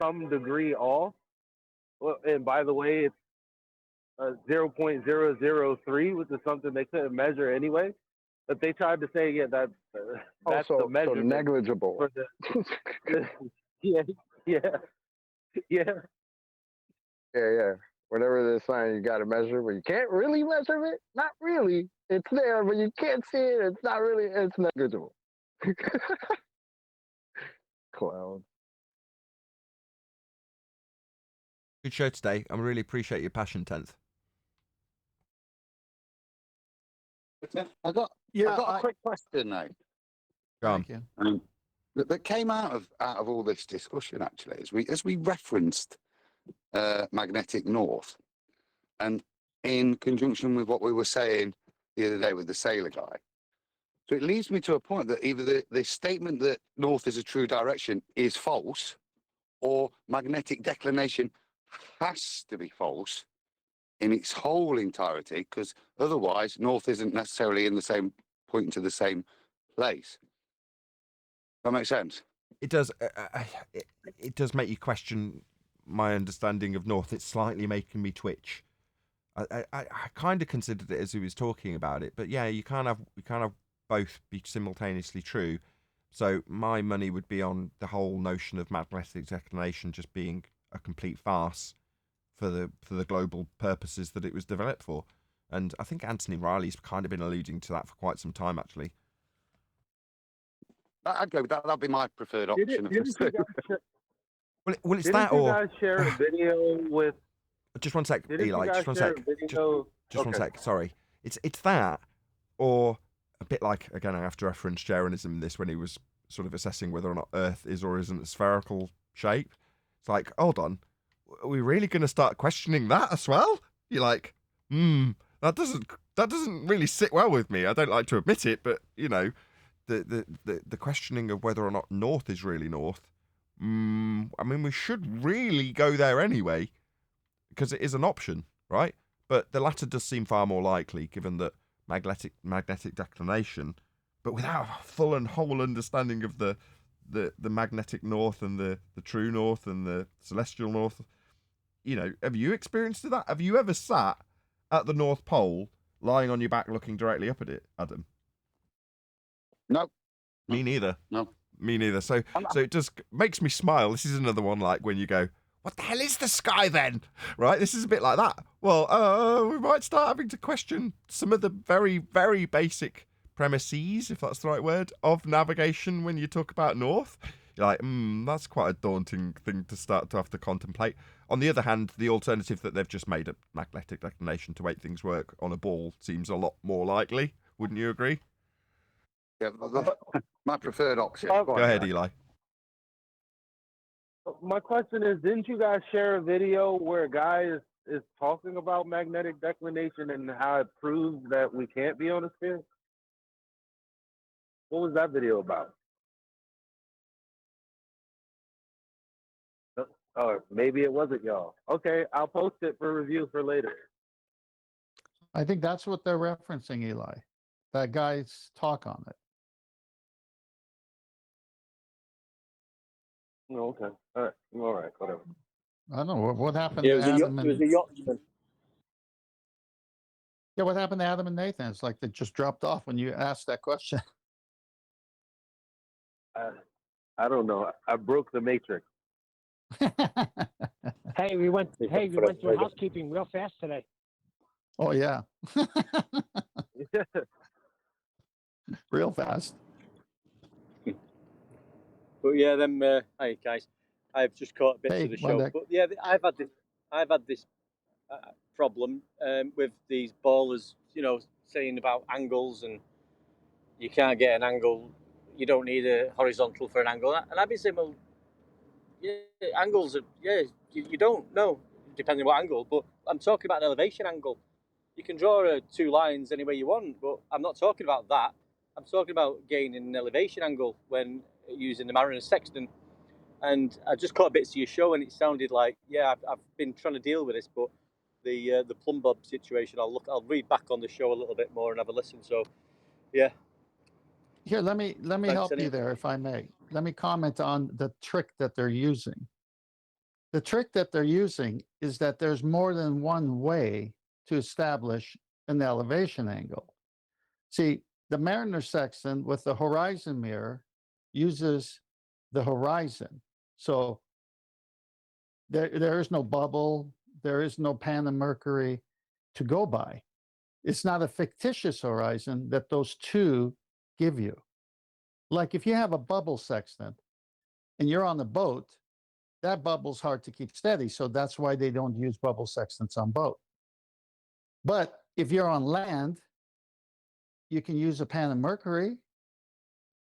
some degree off. Well, and by the way, it's 0.003, which is something they couldn't measure anyway. But they tried to say, yeah, that's Also, the measurement. so negligible. For yeah. Yeah. Whatever they're saying, you got to measure, but you can't really measure it. Not really. It's there, but you can't see it. It's not really. It's negligible. Clown. Good show today. I really appreciate your passion, 10th. I got a quick question now. Go on. Thank you. That came out of all this discussion actually, as we referenced magnetic north, and in conjunction with what we were saying the other day with the sailor guy. So it leads me to a point that either the statement that north is a true direction is false, or magnetic declination has to be false in its whole entirety, because otherwise north isn't necessarily in the same pointing to the same place. That makes sense. It does. It does make you question my understanding of north. It's slightly making me twitch. I kind of considered it as he was talking about it, but yeah, you can't have both be simultaneously true. So my money would be on the whole notion of magnetic declination just being a complete farce for the global purposes that it was developed for. And I think Anthony Riley's kind of been alluding to that for quite some time, actually. I'd go with that. That'd be my preferred option. Well, it's that, or you guys share a video with? Just one sec, Eli. Just one share sec. a video? Just one sec. Sorry. It's that, or a bit like, again, I have to reference Jeranism in this when he was sort of assessing whether or not Earth is or isn't a spherical shape. It's like, hold on, are we really going to start questioning that as well? You're like, that doesn't really sit well with me. I don't like to admit it, but you know, the questioning of whether or not north is really north. I mean, we should really go there anyway, because it is an option, right? But the latter does seem far more likely, given that magnetic declination, but without a full and whole understanding of the magnetic north and the true north and the celestial north. You know, have you experienced that? Have you ever sat at the North Pole, lying on your back, looking directly up at it, Adam? No. Me neither. No. Me neither. So it just makes me smile. This is another one like when you go, what the hell is the sky then? Right? This is a bit like that. Well, we might start having to question some of the very, very basic premises, if that's the right word, of navigation when you talk about north. You're like, that's quite a daunting thing to start to have to contemplate. On the other hand, the alternative that they've just made, a magnetic declination to make things work on a ball, seems a lot more likely. Wouldn't you agree? Yeah, my preferred option. Go ahead, Eli. My question is, didn't you guys share a video where a guy is talking about magnetic declination and how it proves that we can't be on a sphere? What was that video about? Oh, maybe it wasn't y'all. Okay, I'll post it for review for later. I think that's what they're referencing, Eli. That guy's talk on it. Oh, okay. All right, whatever. I don't know what happened Yeah, to Adam it was and a yachtsman. yeah, what happened to Adam and Nathan? It's like they just dropped off when you asked that question. I don't know. I broke the matrix. Hey, we went They hey, put we it went up through later. housekeeping real fast today. Oh yeah, real fast. But yeah, hi guys. I've just caught bits Hey, of the show, Wendek. but yeah, I've had this problem with these ballers, saying about angles and you can't get an angle. You don't need a horizontal for an angle, and I've been saying, well, yeah, angles are you don't know depending on what angle, but I'm talking about an elevation angle. You can draw two lines any way you want, but I'm not talking about that. I'm talking about gaining an elevation angle when using the Mariner's sextant. And I just caught bits of your show, and it sounded like, I've been trying to deal with this, but the plumb bob situation, I'll read back on the show a little bit more and have a listen. So, yeah. Here, let me Thanks, help you anyway. there, if I may. Let me comment on the trick that they're using. The trick that they're using is that there's more than one way to establish an elevation angle. See, the Mariner sextant with the horizon mirror uses the horizon. So there is no bubble, there is no pan of Mercury to go by. It's not a fictitious horizon that those two give you. Like if you have a bubble sextant and you're on the boat, that bubble's hard to keep steady. So that's why they don't use bubble sextants on boat. But if you're on land, you can use a pan of Mercury.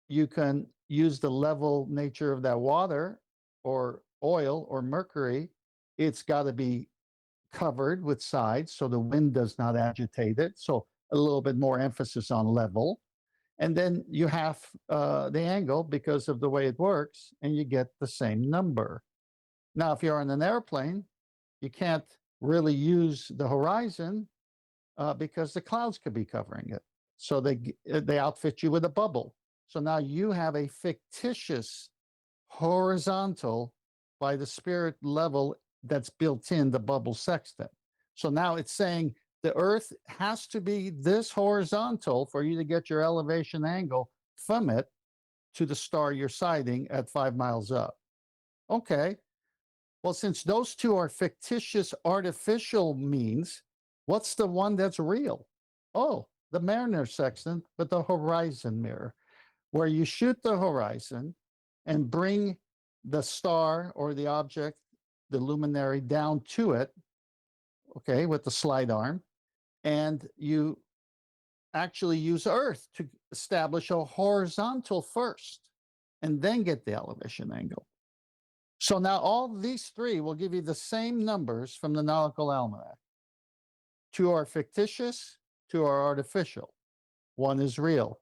You can use the level nature of that water or oil or mercury. It's got to be covered with sides so the wind does not agitate it. So a little bit more emphasis on level. And then you have the angle because of the way it works, and you get the same number. Now, if you're on an airplane, you can't really use the horizon because the clouds could be covering it. So they outfit you with a bubble. So now you have a fictitious horizontal by the spirit level that's built in the bubble sextant. So now it's saying the Earth has to be this horizontal for you to get your elevation angle from it to the star you're sighting at 5 miles up. Okay. Well, since those two are fictitious artificial means, what's the one that's real? Oh, the Mariner sextant, but the horizon mirror, where you shoot the horizon and bring the star or the object, the luminary, down to it, okay, with the slide arm, and you actually use Earth to establish a horizontal first and then get the elevation angle. So now all these three will give you the same numbers from the Nautical Almanac. Two are fictitious, two are artificial. One is real.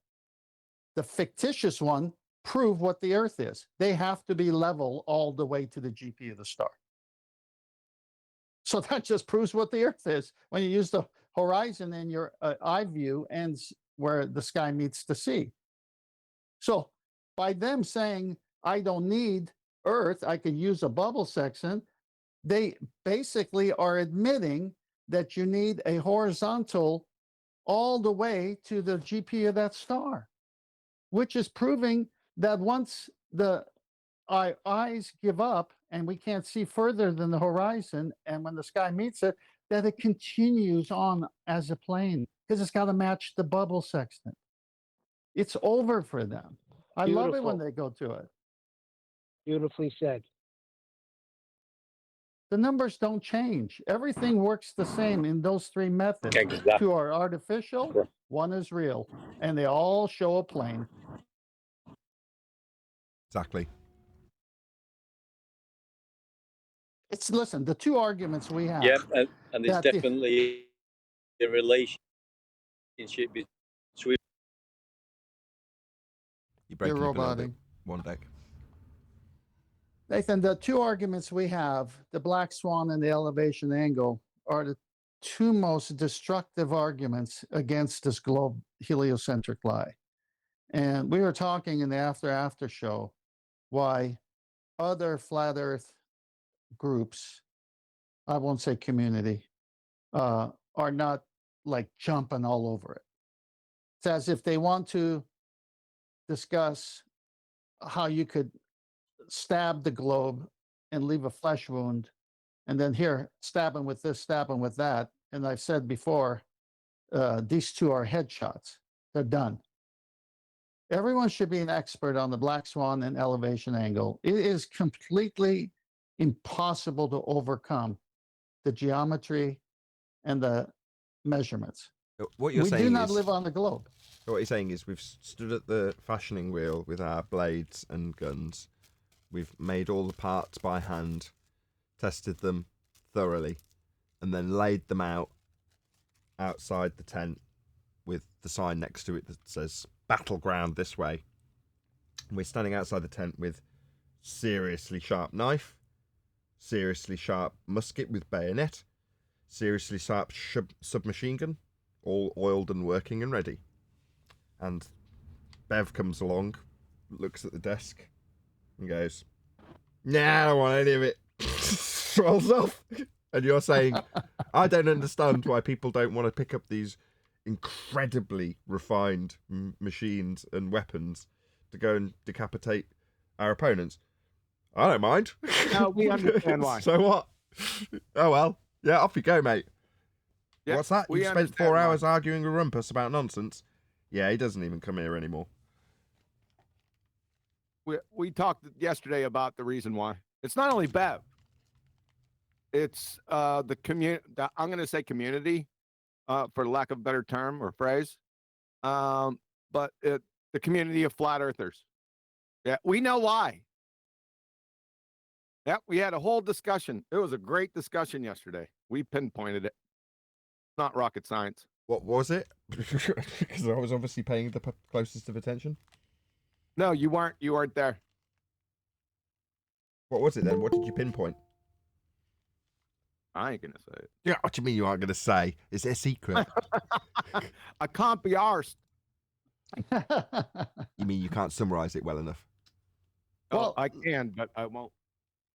The fictitious one prove what the Earth is. They have to be level all the way to the GP of the star. So that just proves what the Earth is. When you use the horizon in your eye view ends where the sky meets the sea. So by them saying, I don't need Earth, I could use a bubble sextant, they basically are admitting that you need a horizontal all the way to the GP of that star, which is proving that once the eyes give up and we can't see further than the horizon, and when the sky meets it, that it continues on as a plane because it's got to match the bubble sextant. It's over for them. I love it when Beautiful. they go to it. Beautifully said. The numbers don't change. Everything works the same in those three methods. Exactly. Two are artificial, one is real, and they all show a plane. Exactly. Listen, the two arguments we have. Yeah, and there's that the- definitely a relationship between You're breaking You're up a little bit. roboting. One deck. Nathan, the two arguments we have, the black swan and the elevation angle, are the two most destructive arguments against this globe heliocentric lie. And we were talking in the after show why other flat earth groups, I won't say community, are not like jumping all over it. It's as if they want to discuss how you could stab the globe and leave a flesh wound, and then here, stab him with this, stab him with that. And I've said before, these two are headshots. They're done. Everyone should be an expert on the black swan and elevation angle. It is completely impossible to overcome the geometry and the measurements. What you're We saying do not is, live on the globe. what you're saying is we've stood at the fashioning wheel with our blades and guns. We've made all the parts by hand, tested them thoroughly, and then laid them out outside the tent with the sign next to it that says battleground this way. And we're standing outside the tent with seriously sharp knife, seriously sharp musket with bayonet, seriously sharp submachine gun, all oiled and working and ready. And Bev comes along, looks at the desk, and goes, "Nah, I don't want any of it." Rolls off. And you're saying, I don't understand why people don't want to pick up these incredibly refined machines and weapons to go and decapitate our opponents. I don't mind. No, we understand why. So what? Oh well. Yeah, off you go, mate. Yep, What's that? we You spent understand 4 why. hours arguing with Rumpus about nonsense. Yeah, he doesn't even come here anymore. We talked yesterday about the reason why. It's not only Bev. It's the community. I'm going to say community, for lack of a better term or phrase. But the community of flat earthers. Yeah, we know why. Yeah, we had a whole discussion. It was a great discussion yesterday. We pinpointed it. Not rocket science. What was it? Because I was obviously paying the closest of attention. No, you weren't. You weren't there. What was it then? What did you pinpoint? I ain't gonna say it. Yeah, what do you mean you aren't going to say? Is it a secret? I can't be arsed. You mean you can't summarize it well enough? Well, I can, but I won't.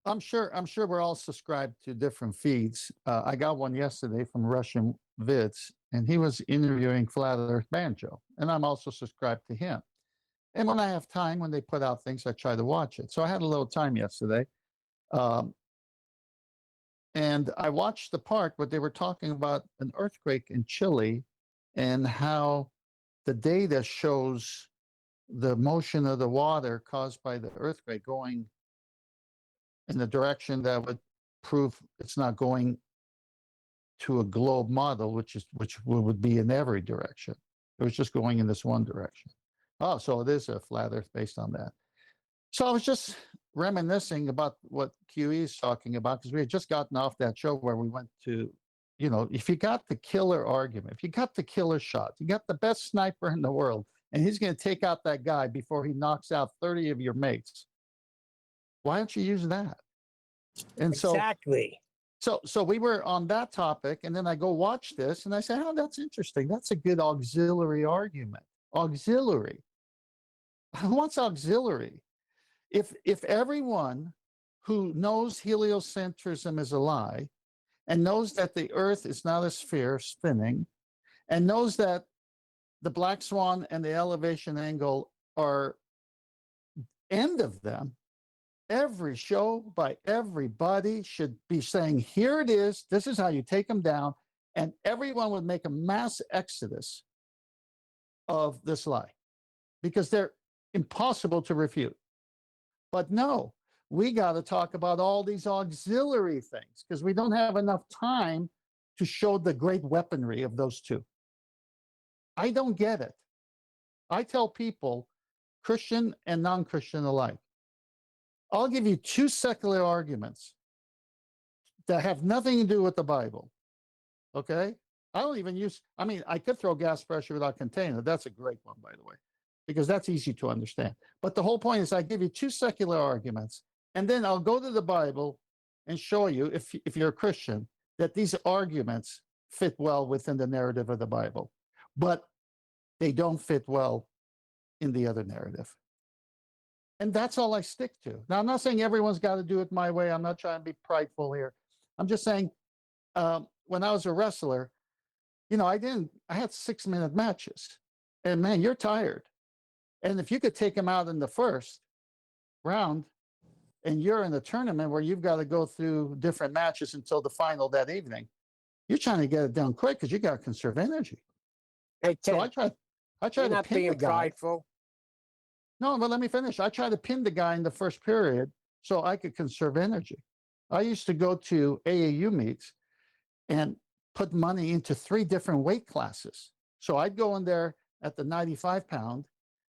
I'm sure we're all subscribed to different feeds. I got one yesterday from Russian Vids, and he was interviewing Flat Earth Banjo, and I'm also subscribed to him. And when I have time, when they put out things, I try to watch it. So I had a little time yesterday, and I watched the part where they were talking about an earthquake in Chile and how the data shows the motion of the water caused by the earthquake going in the direction that would prove it's not going to a globe model, which would be in every direction. It was just going in this one direction. Oh, so it is a flat Earth based on that. So I was just reminiscing about what QE is talking about, because we had just gotten off that show where we went to, if you got the killer argument, if you got the killer shot, you got the best sniper in the world, and he's going to take out that guy before he knocks out 30 of your mates. Why don't you use that? And Exactly. So we were on that topic, and then I go watch this, and I say, "Oh, that's interesting. That's a good auxiliary argument." Auxiliary. What's auxiliary? If everyone who knows heliocentrism is a lie, and knows that the Earth is not a sphere spinning, and knows that the black swan and the elevation angle are end of them, every show by everybody should be saying, here it is, this is how you take them down, and everyone would make a mass exodus of this lie because they're impossible to refute. But no, we got to talk about all these auxiliary things because we don't have enough time to show the great weaponry of those two. I don't get it. I tell people, Christian and non-Christian alike, I'll give you two secular arguments that have nothing to do with the Bible. Okay? I don't even use, I could throw gas pressure without container. That's a great one, by the way. because that's easy to understand. But the whole point is I give you two secular arguments, and then I'll go to the Bible and show you, if you're a Christian, that these arguments fit well within the narrative of the Bible, but they don't fit well in the other narrative. And that's all I stick to. Now, I'm not saying everyone's got to do it my way. I'm not trying to be prideful here. I'm just saying, when I was a wrestler, I had 6-minute matches, and man, you're tired. And if you could take them out in the first round, and you're in a tournament where you've got to go through different matches until the final that evening, you're trying to get it done quick because you got to conserve energy. Hey, Ted, So I try you're to not pin the being guy. prideful. No, but let me finish. I try to pin the guy in the first period so I could conserve energy. I used to go to AAU meets and put money into 3 different weight classes. So I'd go in there at the 95 pound.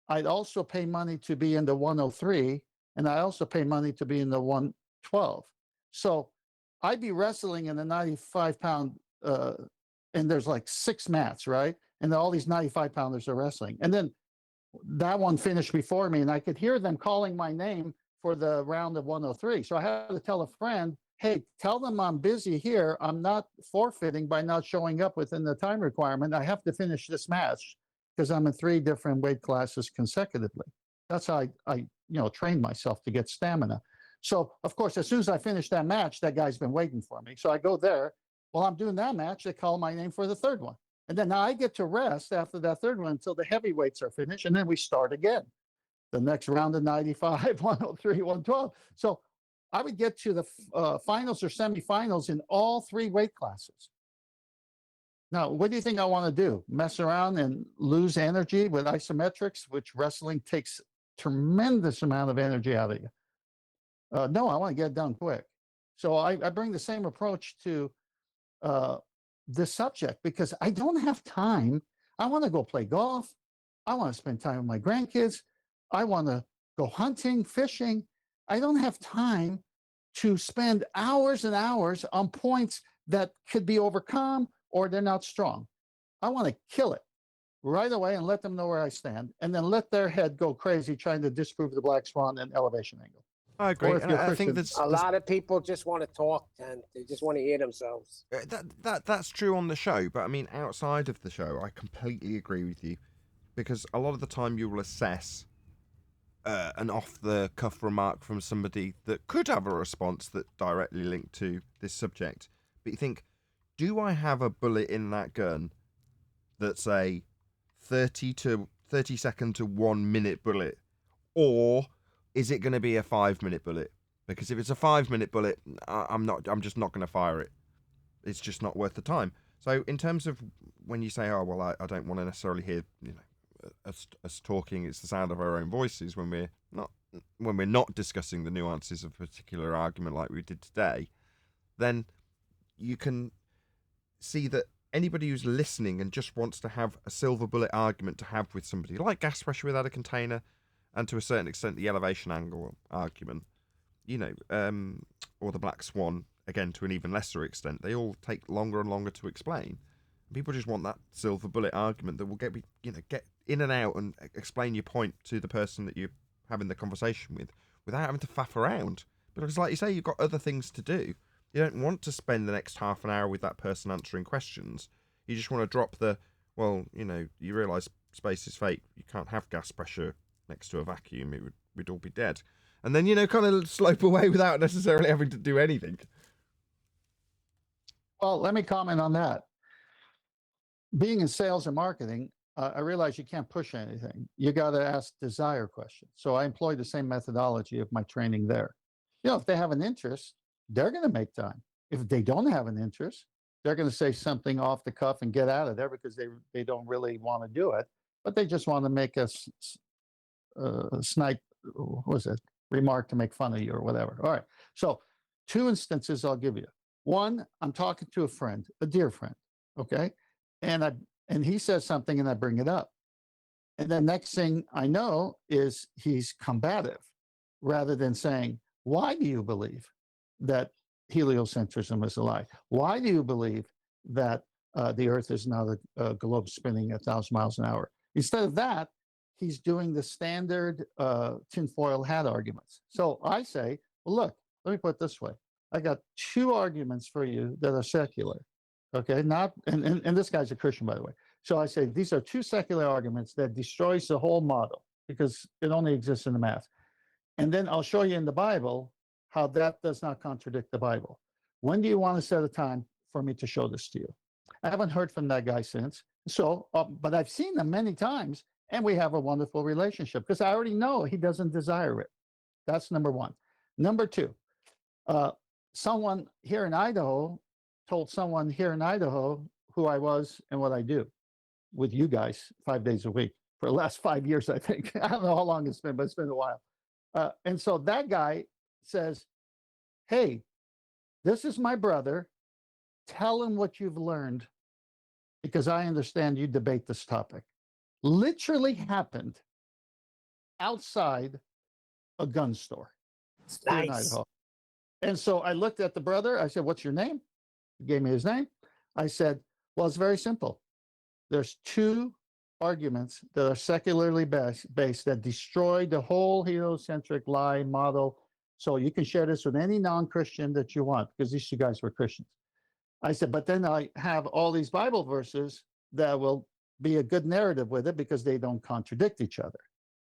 I'd also pay money to be in the 103, and I also pay money to be in the 112. So I'd be wrestling in the 95 pound, and there's like 6 mats, right? And all these 95 pounders are wrestling. And then that one finished before me, and I could hear them calling my name for the round of 103. So I had to tell a friend, hey, tell them I'm busy here. I'm not forfeiting by not showing up within the time requirement. I have to finish this match because I'm in 3 different weight classes consecutively. That's how I trained myself to get stamina. So, of course, as soon as I finish that match, that guy's been waiting for me. So I go there. While I'm doing that match, they call my name for the 3rd one. And then now I get to rest after that 3rd one until the heavyweights are finished. And then we start again. The next round of 95, 103, 112. So I would get to the finals or semifinals in all 3 weight classes. Now, what do you think I want to do? Mess around and lose energy with isometrics, which wrestling takes tremendous amount of energy out of you? No, I want to get it done quick. So I bring the same approach to this subject because I don't have time. I want to go play golf. I want to spend time with my grandkids. I want to go hunting, fishing. I don't have time to spend hours and hours on points that could be overcome or they're not strong. I want to kill it right away and let them know where I stand, and then let their head go crazy trying to disprove the black swan and elevation angle. I agree. And I think a lot of people just want to talk, and they just want to hear themselves. That's true on the show, but I mean, outside of the show, I completely agree with you, because a lot of the time you will assess an off-the-cuff remark from somebody that could have a response that directly linked to this subject, but you think, do I have a bullet in that gun that's a 30 second to 1 minute bullet, or is it going to be a 5-minute bullet? Because if it's a 5-minute bullet, I'm just not going to fire it. It's just not worth the time. So in terms of when you say, oh well, I don't want to necessarily hear us talking, it's the sound of our own voices when we're not discussing the nuances of a particular argument like we did today, then you can see that anybody who's listening and just wants to have a silver bullet argument to have with somebody, like gas pressure without a container, and to a certain extent the elevation angle argument, or the black swan, again, to an even lesser extent, they all take longer and longer to explain. People just want that silver bullet argument that will get in and out and explain your point to the person that you're having the conversation with without having to faff around. Because like you say, you've got other things to do. You don't want to spend the next half an hour with that person answering questions. You just want to drop you realise space is fake. You can't have gas pressure next to a vacuum. We'd all be dead. And then, kind of slope away without necessarily having to do anything. Well, let me comment on that. Being in sales and marketing, I realize you can't push anything. You got to ask desire questions. So I employ the same methodology of my training there. If they have an interest, they're going to make time. If they don't have an interest, they're going to say something off the cuff and get out of there because they don't really want to do it, but they just want to make a remark to make fun of you or whatever. All right. So 2 instances I'll give you. One, I'm talking to a friend, a dear friend. Okay. And he says something and I bring it up. And the next thing I know is he's combative rather than saying, why do you believe that heliocentrism is a lie? Why do you believe that the Earth is not a globe spinning 1,000 miles an hour? Instead of that, he's doing the standard tinfoil hat arguments. So I say, well, look, let me put it this way. I got two arguments for you that are secular. Okay, not and this guy's a Christian, by the way. So I say these are two secular arguments that destroys the whole model because it only exists in the math. And then I'll show you in the Bible how that does not contradict the Bible. When do you want to set a time for me to show this to you? I haven't heard from that guy since. So, but I've seen him many times, and we have a wonderful relationship because I already know he doesn't desire it. That's number one. Number two, someone here in Idaho told someone here in Idaho who I was and what I do with you guys 5 days a week for the last 5 years, I think. I don't know how long it's been, but it's been a while. And so that guy says, hey, this is my brother. Tell him what you've learned because I understand you debate this topic. Literally happened outside a gun store here in Nice. Idaho. And so I looked at the brother. I said, what's your name? He gave me his name. I said, well, it's very simple. There's two arguments that are secularly based that destroy the whole heliocentric lie model. So you can share this with any non-Christian that you want because these two guys were Christians. I said, but then I have all these Bible verses that will be a good narrative with it because they don't contradict each other.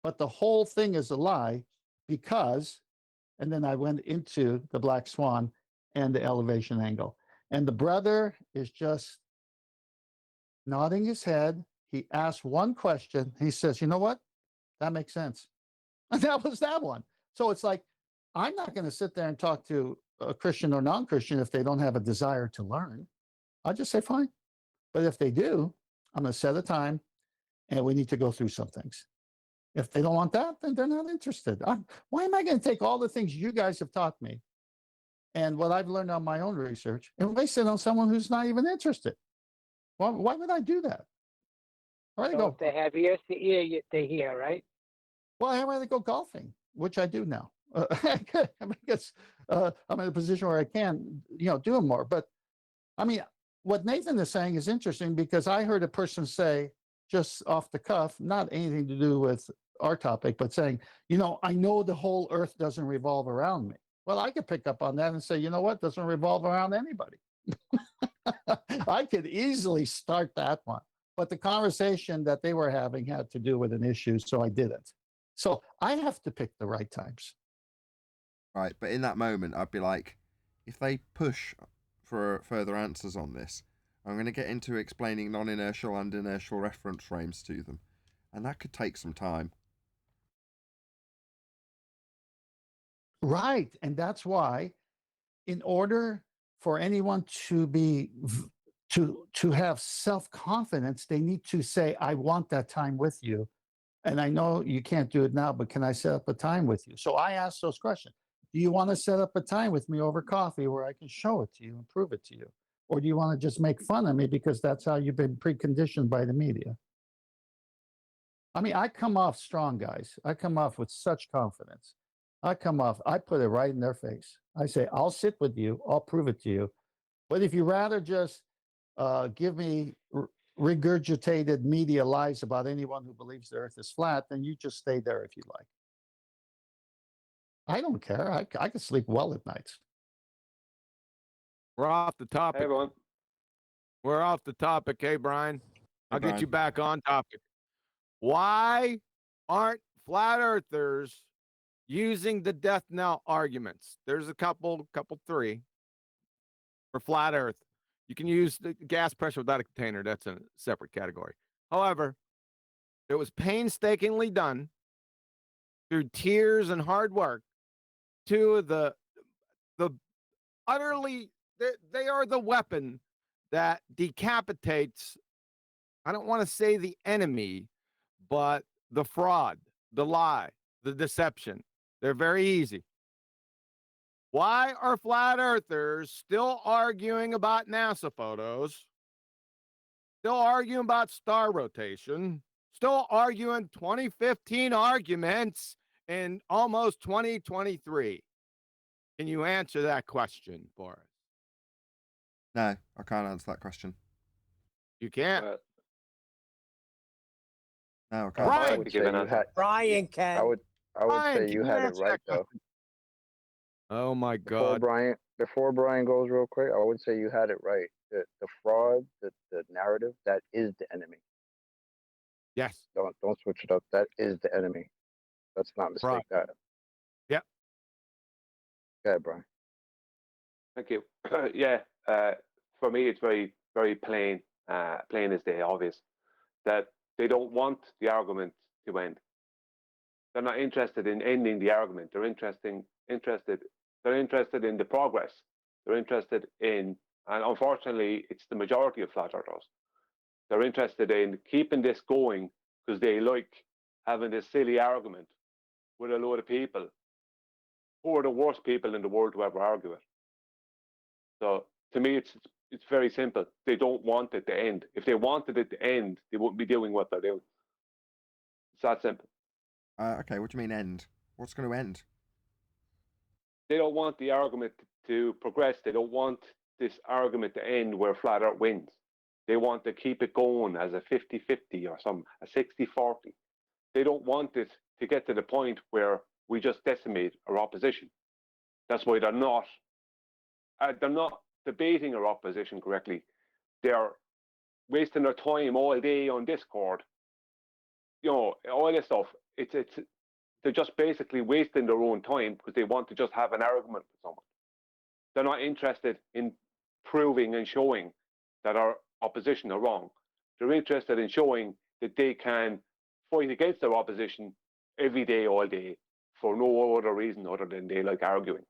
But the whole thing is a lie because, and then I went into the black swan and the elevation angle. And the brother is just nodding his head. He asked one question. He says, you know what? That makes sense. And that was that one. So it's like, I'm not going to sit there and talk to a Christian or non-Christian if they don't have a desire to learn. I'll just say, fine. But if they do, I'm going to set a time and we need to go through some things. If they don't want that, then they're not interested. Why am I going to take all the things you guys have taught me and what I've learned on my own research and waste it on someone who's not even interested? Why would I do that? I'd So go. if they have ears to hear, they hear, right? Well, I'd rather go golfing, which I do now. Because I'm in a position where I can, do them more. But I mean, what Nathan is saying is interesting because I heard a person say just off the cuff, not anything to do with our topic, but saying, I know the whole earth doesn't revolve around me. Well, I could pick up on that and say, you know what? Doesn't revolve around anybody. I could easily start that one. But the conversation that they were having had to do with an issue, so I didn't. So I have to pick the right times. Right, but in that moment, I'd be like, if they push for further answers on this, I'm going to get into explaining non-inertial and inertial reference frames to them. And that could take some time. Right. And that's why, in order for anyone to be to have self-confidence, they need to say, I want that time with you. And I know you can't do it now, but can I set up a time with you? So I ask those questions. Do you want to set up a time with me over coffee where I can show it to you and prove it to you? Or do you want to just make fun of me because that's how you've been preconditioned by the media? I mean, I come off strong, guys. I come off with such confidence. I put it right in their face. I say, I'll sit with you. I'll prove it to you. But if you rather just give me regurgitated media lies about anyone who believes the earth is flat, then you just stay there if you like. I don't care. I can sleep well at nights. We're off the topic. Hey, everyone. We're off the topic. Hey, Brian. I'll get Brian. you back on topic. Why aren't flat earthers using the death knell arguments? There's a couple three for flat earth. You can use the gas pressure without a container. That's a separate category. However, it was painstakingly done through tears and hard work to the utterly, they are the weapon that decapitates, I don't want to say the enemy, but the fraud, the lie, the deception. They're very easy. Why are flat earthers still arguing about NASA photos, still arguing about star rotation, still arguing 2015 arguments in almost 2023? Can you answer that question for us? No, I can't answer that question. You can't. No, I I can't. Brian, would say give an you answer. had. Brian I can. would Brian, say can you you had it answer right that though. question? Oh my Before God. Brian goes real quick, I would say you had it right. The fraud, the narrative, that is the enemy. Yes. Don't switch it up. That is the enemy. Let's not Fraud. mistake that. Yep. Yeah, Brian. Thank you. Yeah, for me, it's very, very plain, plain as day, obvious, that they don't want the argument to end. They're not interested in ending the argument. They're interested in the progress. They're interested in, and unfortunately, it's the majority of flat earthers. They're interested in keeping this going because they like having this silly argument with a load of people who are the worst people in the world to ever argue it. So to me, it's very simple. They don't want it to end. If they wanted it to end, they wouldn't be doing what they're doing. It's that simple. Okay, what do you mean end? What's going to end? They don't want the argument to progress. They don't want this argument to end where flat earth wins. They want to keep it going as a 50-50 or a 60-40. They don't want it to get to the point where we just decimate our opposition. That's why they're not debating our opposition correctly. They're wasting their time all day on Discord. You know, all this stuff. They're just basically wasting their own time because they want to just have an argument with someone. They're not interested in proving and showing that our opposition are wrong. They're interested in showing that they can fight against their opposition every day, all day, for no other reason other than they like arguing.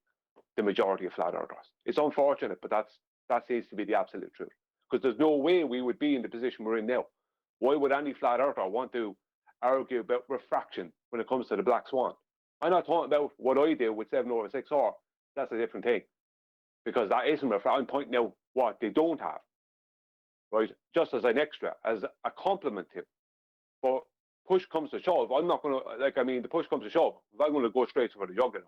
The majority of flat earthers. It's unfortunate, but that seems to be the absolute truth. Because there's no way we would be in the position we're in now. Why would any flat earther want to argue about refraction when it comes to the black swan? I'm not talking about what I do with 7/6R. That's a different thing. Because that isn't refraction. I'm pointing out what they don't have. Right? Just as an extra, as a complement to. But push comes to shove. I'm not going to, the push comes to shove. I'm going to go straight for the jugular.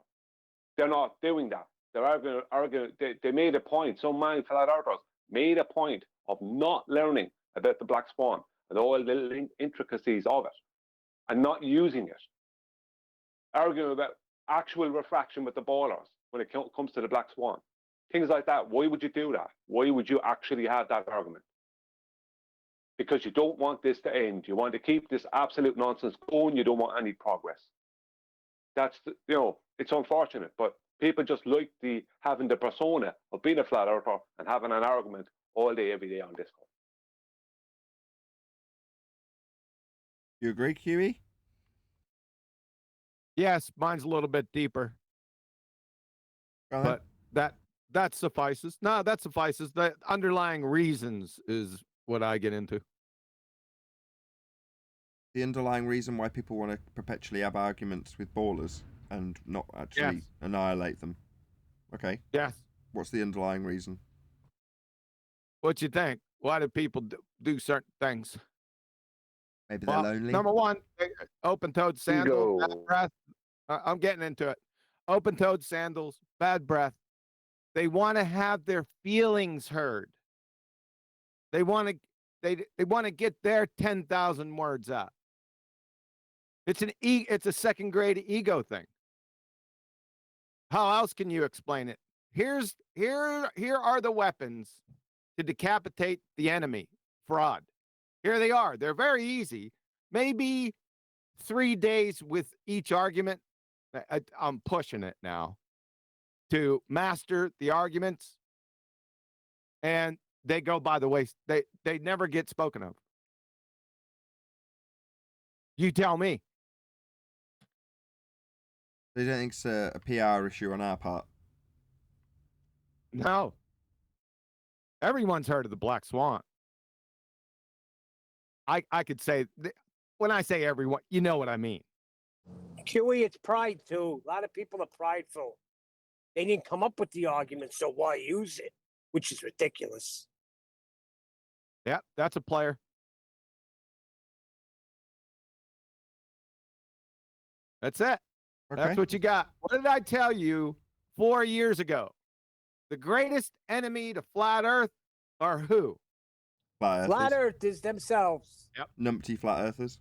They're not doing that. They're arguing. They made a point. Some man flat earthers made a point of not learning about the black swan and all the intricacies of it, and not using it. Arguing about actual refraction with the ballers when it comes to the black swan, things like that. Why would you do that? Why would you actually have that argument? Because you don't want this to end. You want to keep this absolute nonsense going. You don't want any progress. That's it's unfortunate, but people just like having the persona of being a flat earther and having an argument all day, every day on Discord. You agree, QE? Yes, mine's a little bit deeper, Go ahead. but that suffices. No, that suffices. The underlying reasons is what I get into. The underlying reason why people want to perpetually have arguments with ballers and not actually annihilate them. Okay. Yes. What's the underlying reason? What you think? Why do people do certain things? Maybe they're lonely. Number one, open-toed sandals, bad Ego. breath. I'm getting into it. Open-toed sandals, bad breath. They want to have their feelings heard. They want to get their 10,000 words out. It's a second grade ego thing. How else can you explain it? Here are the weapons to decapitate the enemy. Fraud. Here they are. They're very easy. Maybe 3 days with each argument. I'm pushing it now to master the arguments, and they go by the way. They never get spoken of. You tell me. They don't think it's a PR issue on our part. No. Everyone's heard of the black swan. I could say, when I say everyone, you know what I mean. QE, it's pride too. A lot of people are prideful. They didn't come up with the argument, so why use it? Which is ridiculous. Yeah, that's a player. That's it. Okay. That's what you got. What did I tell you 4 years ago? The greatest enemy to flat Earth are who? Flat Flat earthers. earthers themselves. Yep. Numpty flat earthers.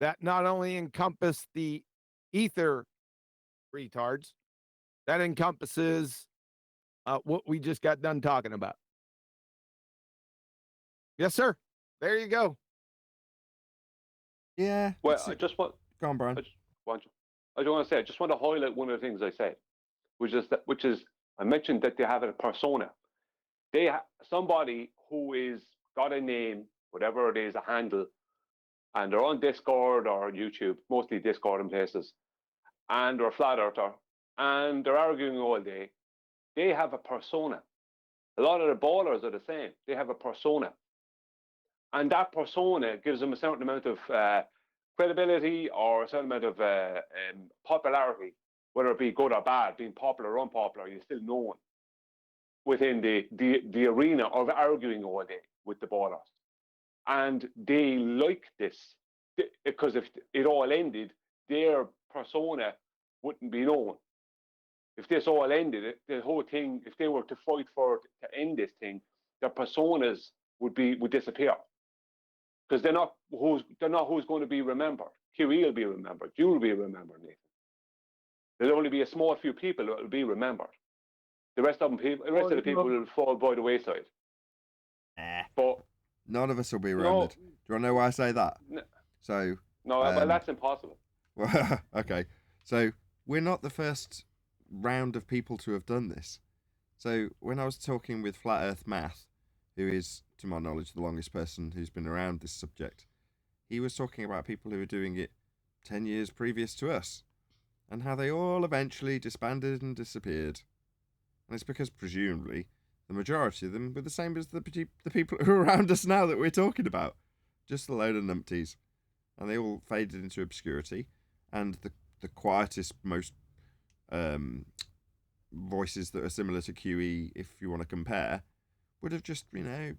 that not only encompass the ether retards, that encompasses what we just got done talking about. Yes, sir. There you go. Yeah. Well, I just want. Go on, Brian. I just want to say. I just want to highlight one of the things I said, which is I mentioned that they have a persona. Somebody who is got a name, whatever it is, a handle, and they're on Discord or YouTube, mostly Discord and places, and they're a flat earther, and they're arguing all day. They have a persona. A lot of the ballers are the same. They have a persona. And that persona gives them a certain amount of credibility or a certain amount of popularity, whether it be good or bad, being popular or unpopular, you're still known within the arena of arguing all day with the ballers. And they like this because if it all ended, their persona wouldn't be known. If this all ended, the whole thing, if they were to fight for it to end this thing, their personas would disappear. Because they're not who's going to be remembered. QE will be remembered. You will be remembered, Nathan. There'll only be a small few people that will be remembered. The rest of the people will fall by the wayside. But none of us will be remembered. Do you want to know why I say that? So well, that's impossible. Well, okay. So we're not the first round of people to have done this. So when I was talking with Flat Earth Math, who is, to my knowledge, the longest person who's been around this subject, he was talking about people who were doing it 10 years previous to us and how they all eventually disbanded and disappeared. And it's because, presumably, the majority of them were the same as the people who are around us now that we're talking about. Just a load of numpties. And they all faded into obscurity. And the quietest, most voices that are similar to QE, if you want to compare, would have just, been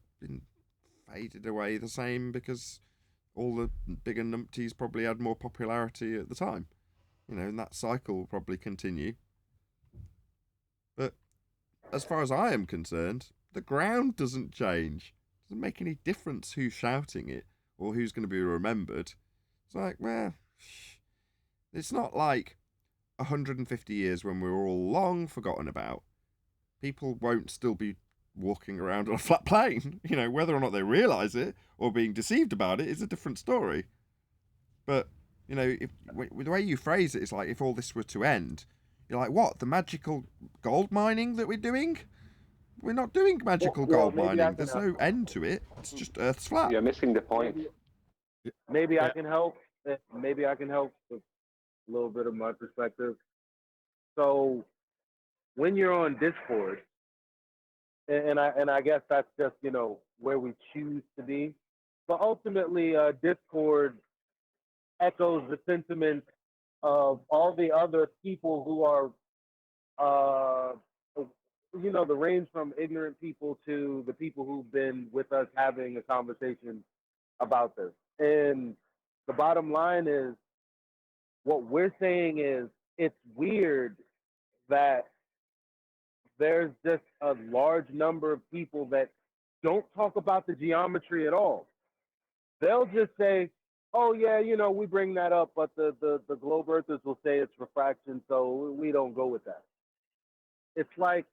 faded away the same because all the bigger numpties probably had more popularity at the time. And that cycle will probably continue. But as far as I am concerned, the ground doesn't change. It doesn't make any difference who's shouting it or who's going to be remembered. It's like, well, it's not like 150 years when we're all long forgotten about. People won't still be walking around on a flat plane. Whether or not they realise it or being deceived about it is a different story. But, the way you phrase it is like if all this were to end, you're like, what? The magical gold mining that we're doing? We're not doing magical gold mining. There's no end to it. It's just Earth's flat. You're missing the point. Maybe I can help. Maybe I can help with a little bit of my perspective. So when you're on Discord, and I guess that's just where we choose to be, but ultimately Discord echoes the sentiment of all the other people who are the range from ignorant people to the people who've been with us having a conversation about this. And the bottom line is, what we're saying is, it's weird that there's just a large number of people that don't talk about the geometry at all. They'll just say, oh yeah, we bring that up, but the globe earthers will say it's refraction, so we don't go with that. It's like,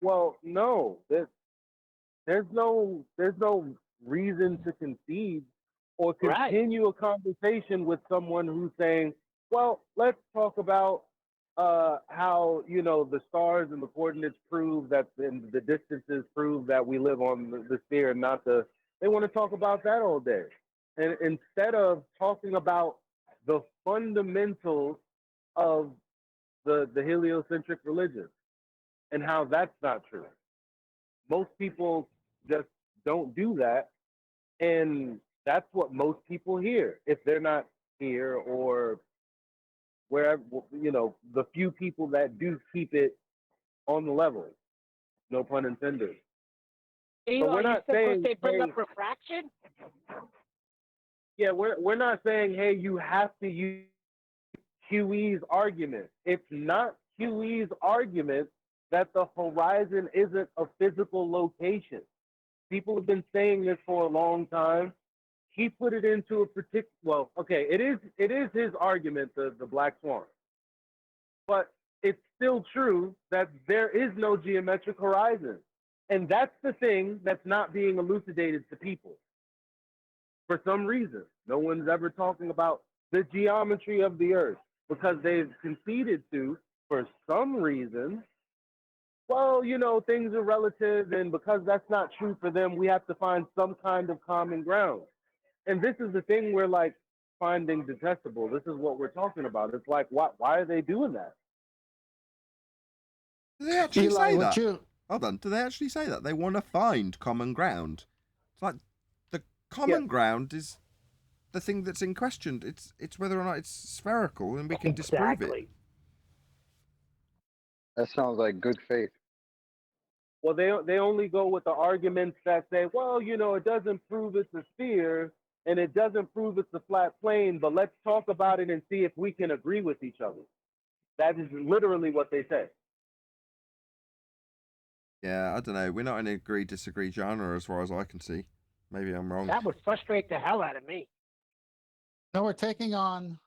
well, no, there's no reason to concede or continue a conversation with someone who's saying, well, let's talk about how the stars and the coordinates prove that, and the distances prove that we live on the sphere and not the. They want to talk about that all day, and instead of talking about the fundamentals of the heliocentric religion and how that's not true. Most people just don't do that, and that's what most people hear if they're not here or wherever, the few people that do keep it on the level, no pun intended. So we're not saying they bring up refraction. Yeah, we're not saying, hey, you have to use QE's argument. It's not QE's argument that the horizon isn't a physical location. People have been saying this for a long time. he put it into a particular. Well, okay, it is his argument, the black swan, but it's still true that there is no geometric horizon, and that's the thing that's not being elucidated to people. For some reason, no one's ever talking about the geometry of the Earth because they've conceded to, for some reason, well, you know, things are relative, and because that's not true for them, we have to find some kind of common ground. And this is the thing we're like finding detestable. This is what we're talking about. It's like, why are they doing that? Do they actually Eli, say what that? you Hold on. Do they actually say that? They want to find common ground. It's like the common ground is the thing that's in question. It's whether or not it's spherical and we can disprove it. That sounds like good faith. Well, they only go with the arguments that say, well, you know, it doesn't prove it's a sphere and it doesn't prove it's a flat plane, but let's talk about it and see if we can agree with each other. That is literally what they say. Yeah, I don't know. We're not in an agree-disagree genre as far as I can see. Maybe I'm wrong. That would frustrate the hell out of me. No, we're taking on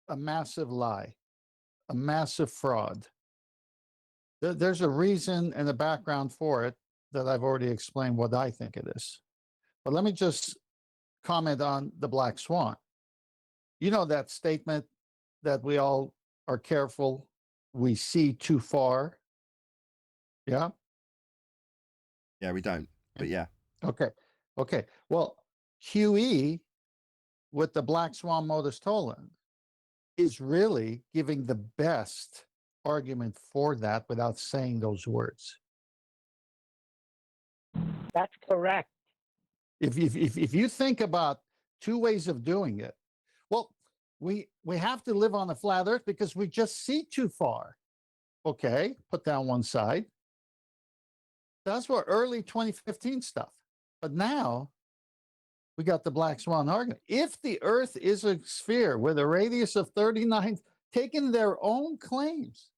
a massive lie, a massive fraud. There's a reason and a background for it that I've already explained what I think it is. But let me just comment on the black swan. You know that statement that we all are careful, we see too far. Yeah? Yeah, we don't. But yeah. Okay. Okay. Well, QE with the black swan modus tollens is really giving the best argument for that without saying those words. That's correct. If you think about two ways of doing it, well, we have to live on a flat earth because we just see too far. Okay, put down one side. That's what early 2015 stuff. But now we got the black swan argument. If the earth is a sphere with a radius of 39, taking their own claims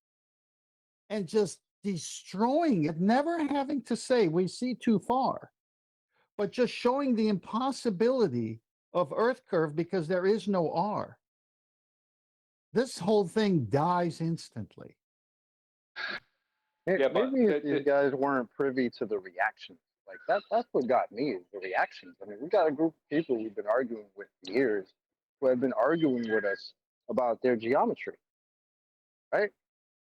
and just destroying it, never having to say we see too far, but just showing the impossibility of Earth curve because there is no R. This whole thing dies instantly. Yeah, but Maybe if these guys weren't privy to the reactions. Like that's what got me is the reactions. I mean, we got a group of people we've been arguing with for years who have been arguing with us about their geometry. Right?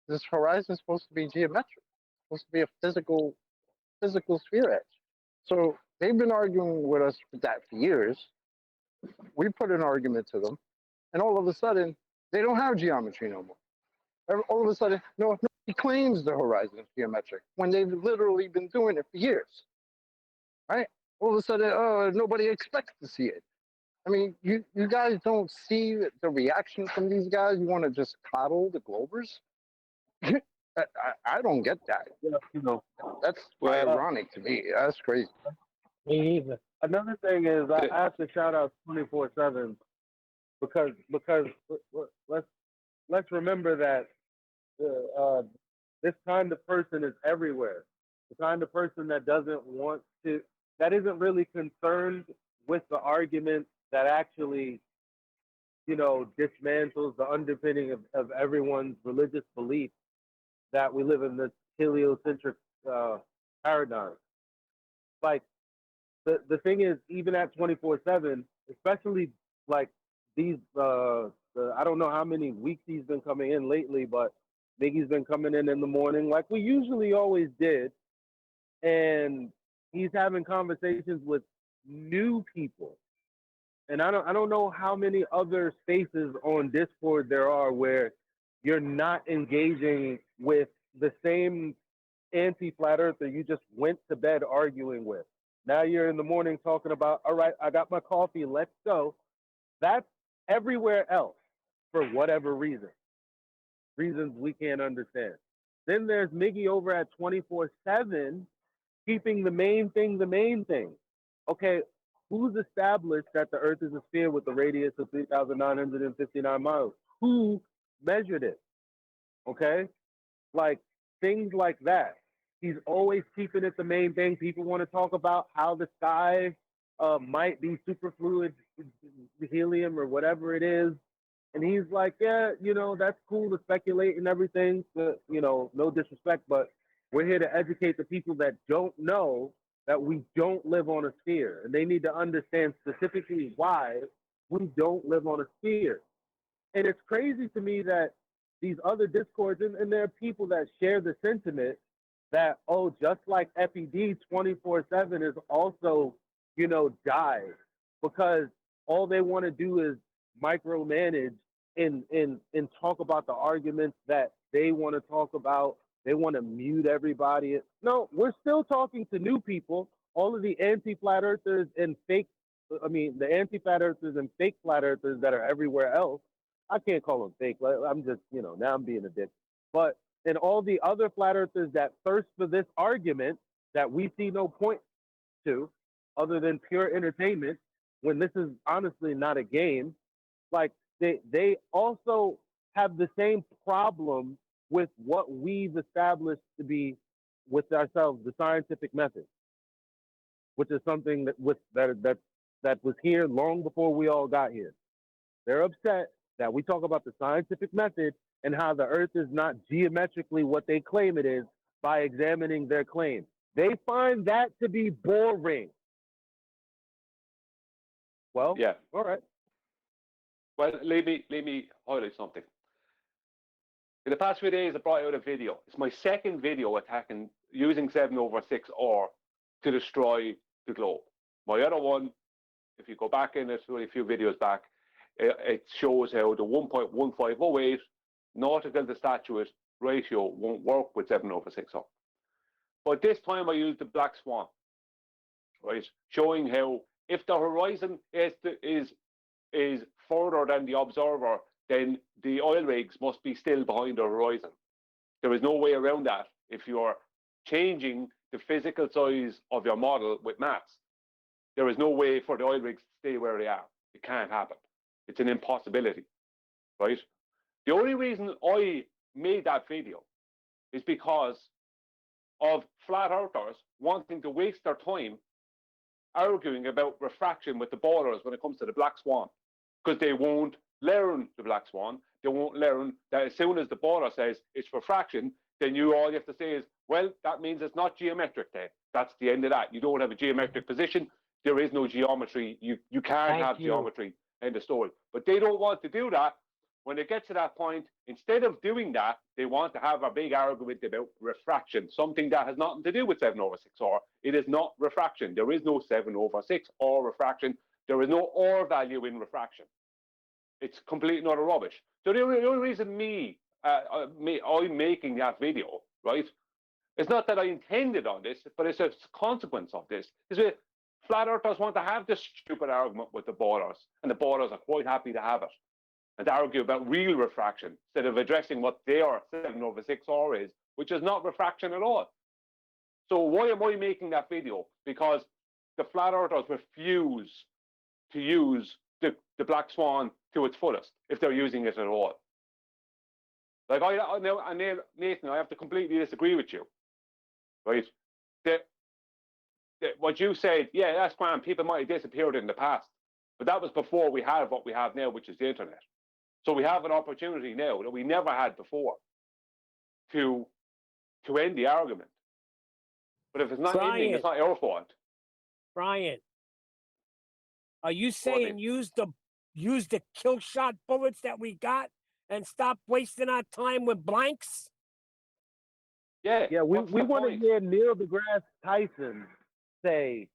This horizon is supposed to be geometric, supposed to be a physical sphere edge. So they've been arguing with us for that for years. We put an argument to them, and all of a sudden, they don't have geometry no more. All of a sudden, nobody claims the horizon is geometric when they've literally been doing it for years. Right? All of a sudden, nobody expects to see it. I mean, you guys don't see the reaction from these guys. You want to just coddle the Globers? I don't get that. Yeah, you know, That's ironic to me. That's crazy. Me either. Another thing is I have to shout out 24/7 because let's remember that this kind of person is everywhere. The kind of person that that isn't really concerned with the argument that actually, you know, dismantles the underpinning of everyone's religious belief that we live in this heliocentric paradigm. Like the thing is, even at 24/7, especially like these I don't know how many weeks he's been coming in lately, but Miggy's been coming in the morning like we usually always did, and he's having conversations with new people. And I don't know how many other spaces on Discord there are where you're not engaging with the same anti-flat earther you just went to bed arguing with. Now you're in the morning talking about, all right, I got my coffee, let's go. That's everywhere else for whatever reasons we can't understand. Then there's Miggy over at 24/7 keeping the main thing. Okay, who's established that the Earth is a sphere with a radius of 3,959 miles? Who measured it? Okay, like things like that. He's always keeping it the main thing. People want to talk about how the sky might be superfluid helium or whatever it is. And he's like, yeah, that's cool to speculate and everything. But, no disrespect, but we're here to educate the people that don't know that we don't live on a sphere. And they need to understand specifically why we don't live on a sphere. And it's crazy to me that these other discords, and there are people that share the sentiment that, oh, just like FED 24/7 is also, die, because all they want to do is micromanage and talk about the arguments that they want to talk about. They want to mute everybody. No, we're still talking to new people. All of the anti-flat earthers and the anti-flat earthers and fake flat earthers that are everywhere else. I can't call them fake. I'm just, now I'm being a dick. But and all the other flat earthers that thirst for this argument that we see no point to, other than pure entertainment, when this is honestly not a game, like they also have the same problem with what we've established to be with ourselves, the scientific method, which is something that was here long before we all got here. They're upset that we talk about the scientific method and how the earth is not geometrically what they claim it is by examining their claim. They find that to be boring. Well, Yeah. all right. Well, let me highlight something. In the past few days, I brought out a video. It's my second video attacking using 7/6R to destroy the globe. My other one, if you go back in it, a few videos back, it shows how the 1.1508 nautical to statute ratio won't work with 7/6R. But this time I used the black swan, right? Showing how if the horizon is further than the observer, then the oil rigs must be still behind the horizon. There is no way around that if you're changing the physical size of your model with maths. There is no way for the oil rigs to stay where they are. It can't happen. It's an impossibility, right? The only reason I made that video is because of flat earthers wanting to waste their time arguing about refraction with the borders when it comes to the black swan, because they won't learn the black swan. They won't learn that as soon as the border says it's refraction, then all you have to say is, well, that means it's not geometric then. That's the end of that. You don't have a geometric position. There is no geometry. You can't have geometry. End of story. But they don't want to do that. When it gets to that point, instead of doing that, they want to have a big argument about refraction, something that has nothing to do with 7/6R. It is not refraction. There is no 7/6 or refraction. There is no or value in refraction. It's complete and utter rubbish. So the only reason I'm making that video, right, it's not that I intended on this, but it's a consequence of this. Is that flat earthers want to have this stupid argument with the borders, and the borders are quite happy to have it, and to argue about real refraction instead of addressing what their 7/6R is, which is not refraction at all. So why am I making that video? Because the flat earthers refuse to use the black swan to its fullest if they're using it at all. Like Nathan, I have to completely disagree with you, right? What you said, yeah, that's grand. People might have disappeared in the past, but that was before we had what we have now, which is the internet. So we have an opportunity now that we never had before to end the argument. But if it's not ending, it's not our fault. Brian, are you saying use the kill shot bullets that we got and stop wasting our time with blanks? Yeah. Yeah, we want to hear Neil deGrasse Tyson say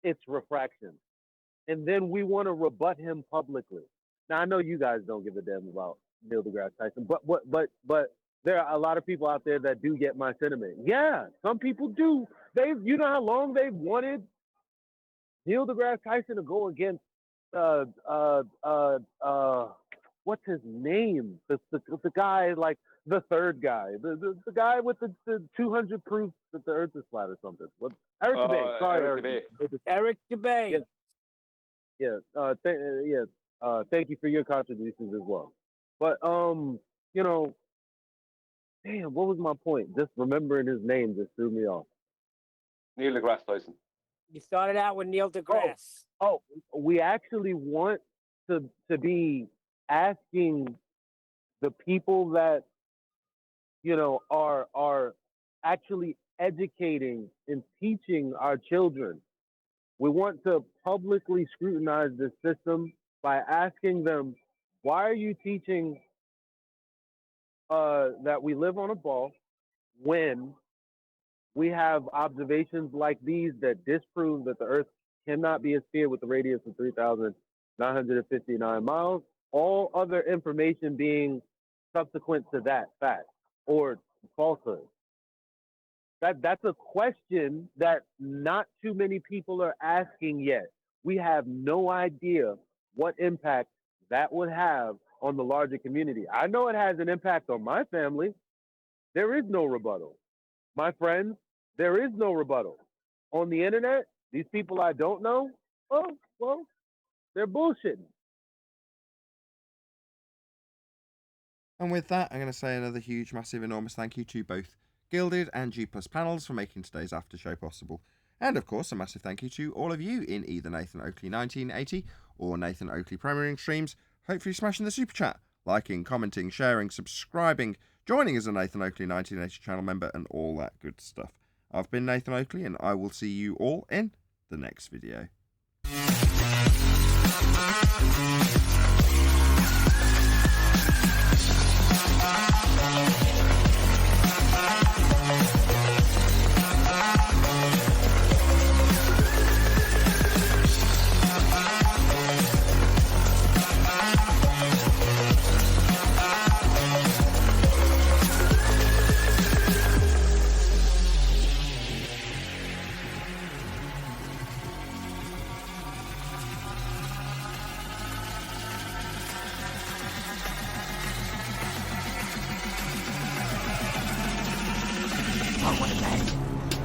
it's refraction. And then we want to rebut him publicly. Now I know you guys don't give a damn about Neil deGrasse Tyson, but there are a lot of people out there that do get my sentiment. Yeah, some people do. You know how long they've wanted Neil deGrasse Tyson to go against what's his name? The guy, like the third guy, the guy with the 200 proof that the Earth is flat or something. What? Eric Dubay. Sorry, Eric Dubay. Yeah. Thank you for your contributions as well. But damn, what was my point? Just remembering his name just threw me off. Neil deGrasse Tyson. You started out with Neil deGrasse. Oh, we actually want to be asking the people that, you know, are actually educating and teaching our children. We want to publicly scrutinize this system by asking them, why are you teaching that we live on a ball when we have observations like these that disprove that the Earth cannot be a sphere with a radius of 3,959 miles? All other information being subsequent to that fact or falsehood. That's a question that not too many people are asking yet. We have no idea what impact that would have on the larger community. I know it has an impact on my family. There is no rebuttal. My friends, there is no rebuttal. On the internet, these people I don't know, oh, well, they're bullshitting. And with that, I'm going to say another huge, massive, enormous thank you to both Gilded and G+ panels for making today's after show possible. And of course, a massive thank you to all of you in either Nathan Oakley 1980 or Nathan Oakley premiering streams, hopefully smashing the super chat, liking, commenting, sharing, subscribing, joining as a Nathan Oakley 1980 channel member, and all that good stuff. I've been Nathan Oakley, and I will see you all in the next video.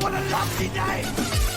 What a lovely day!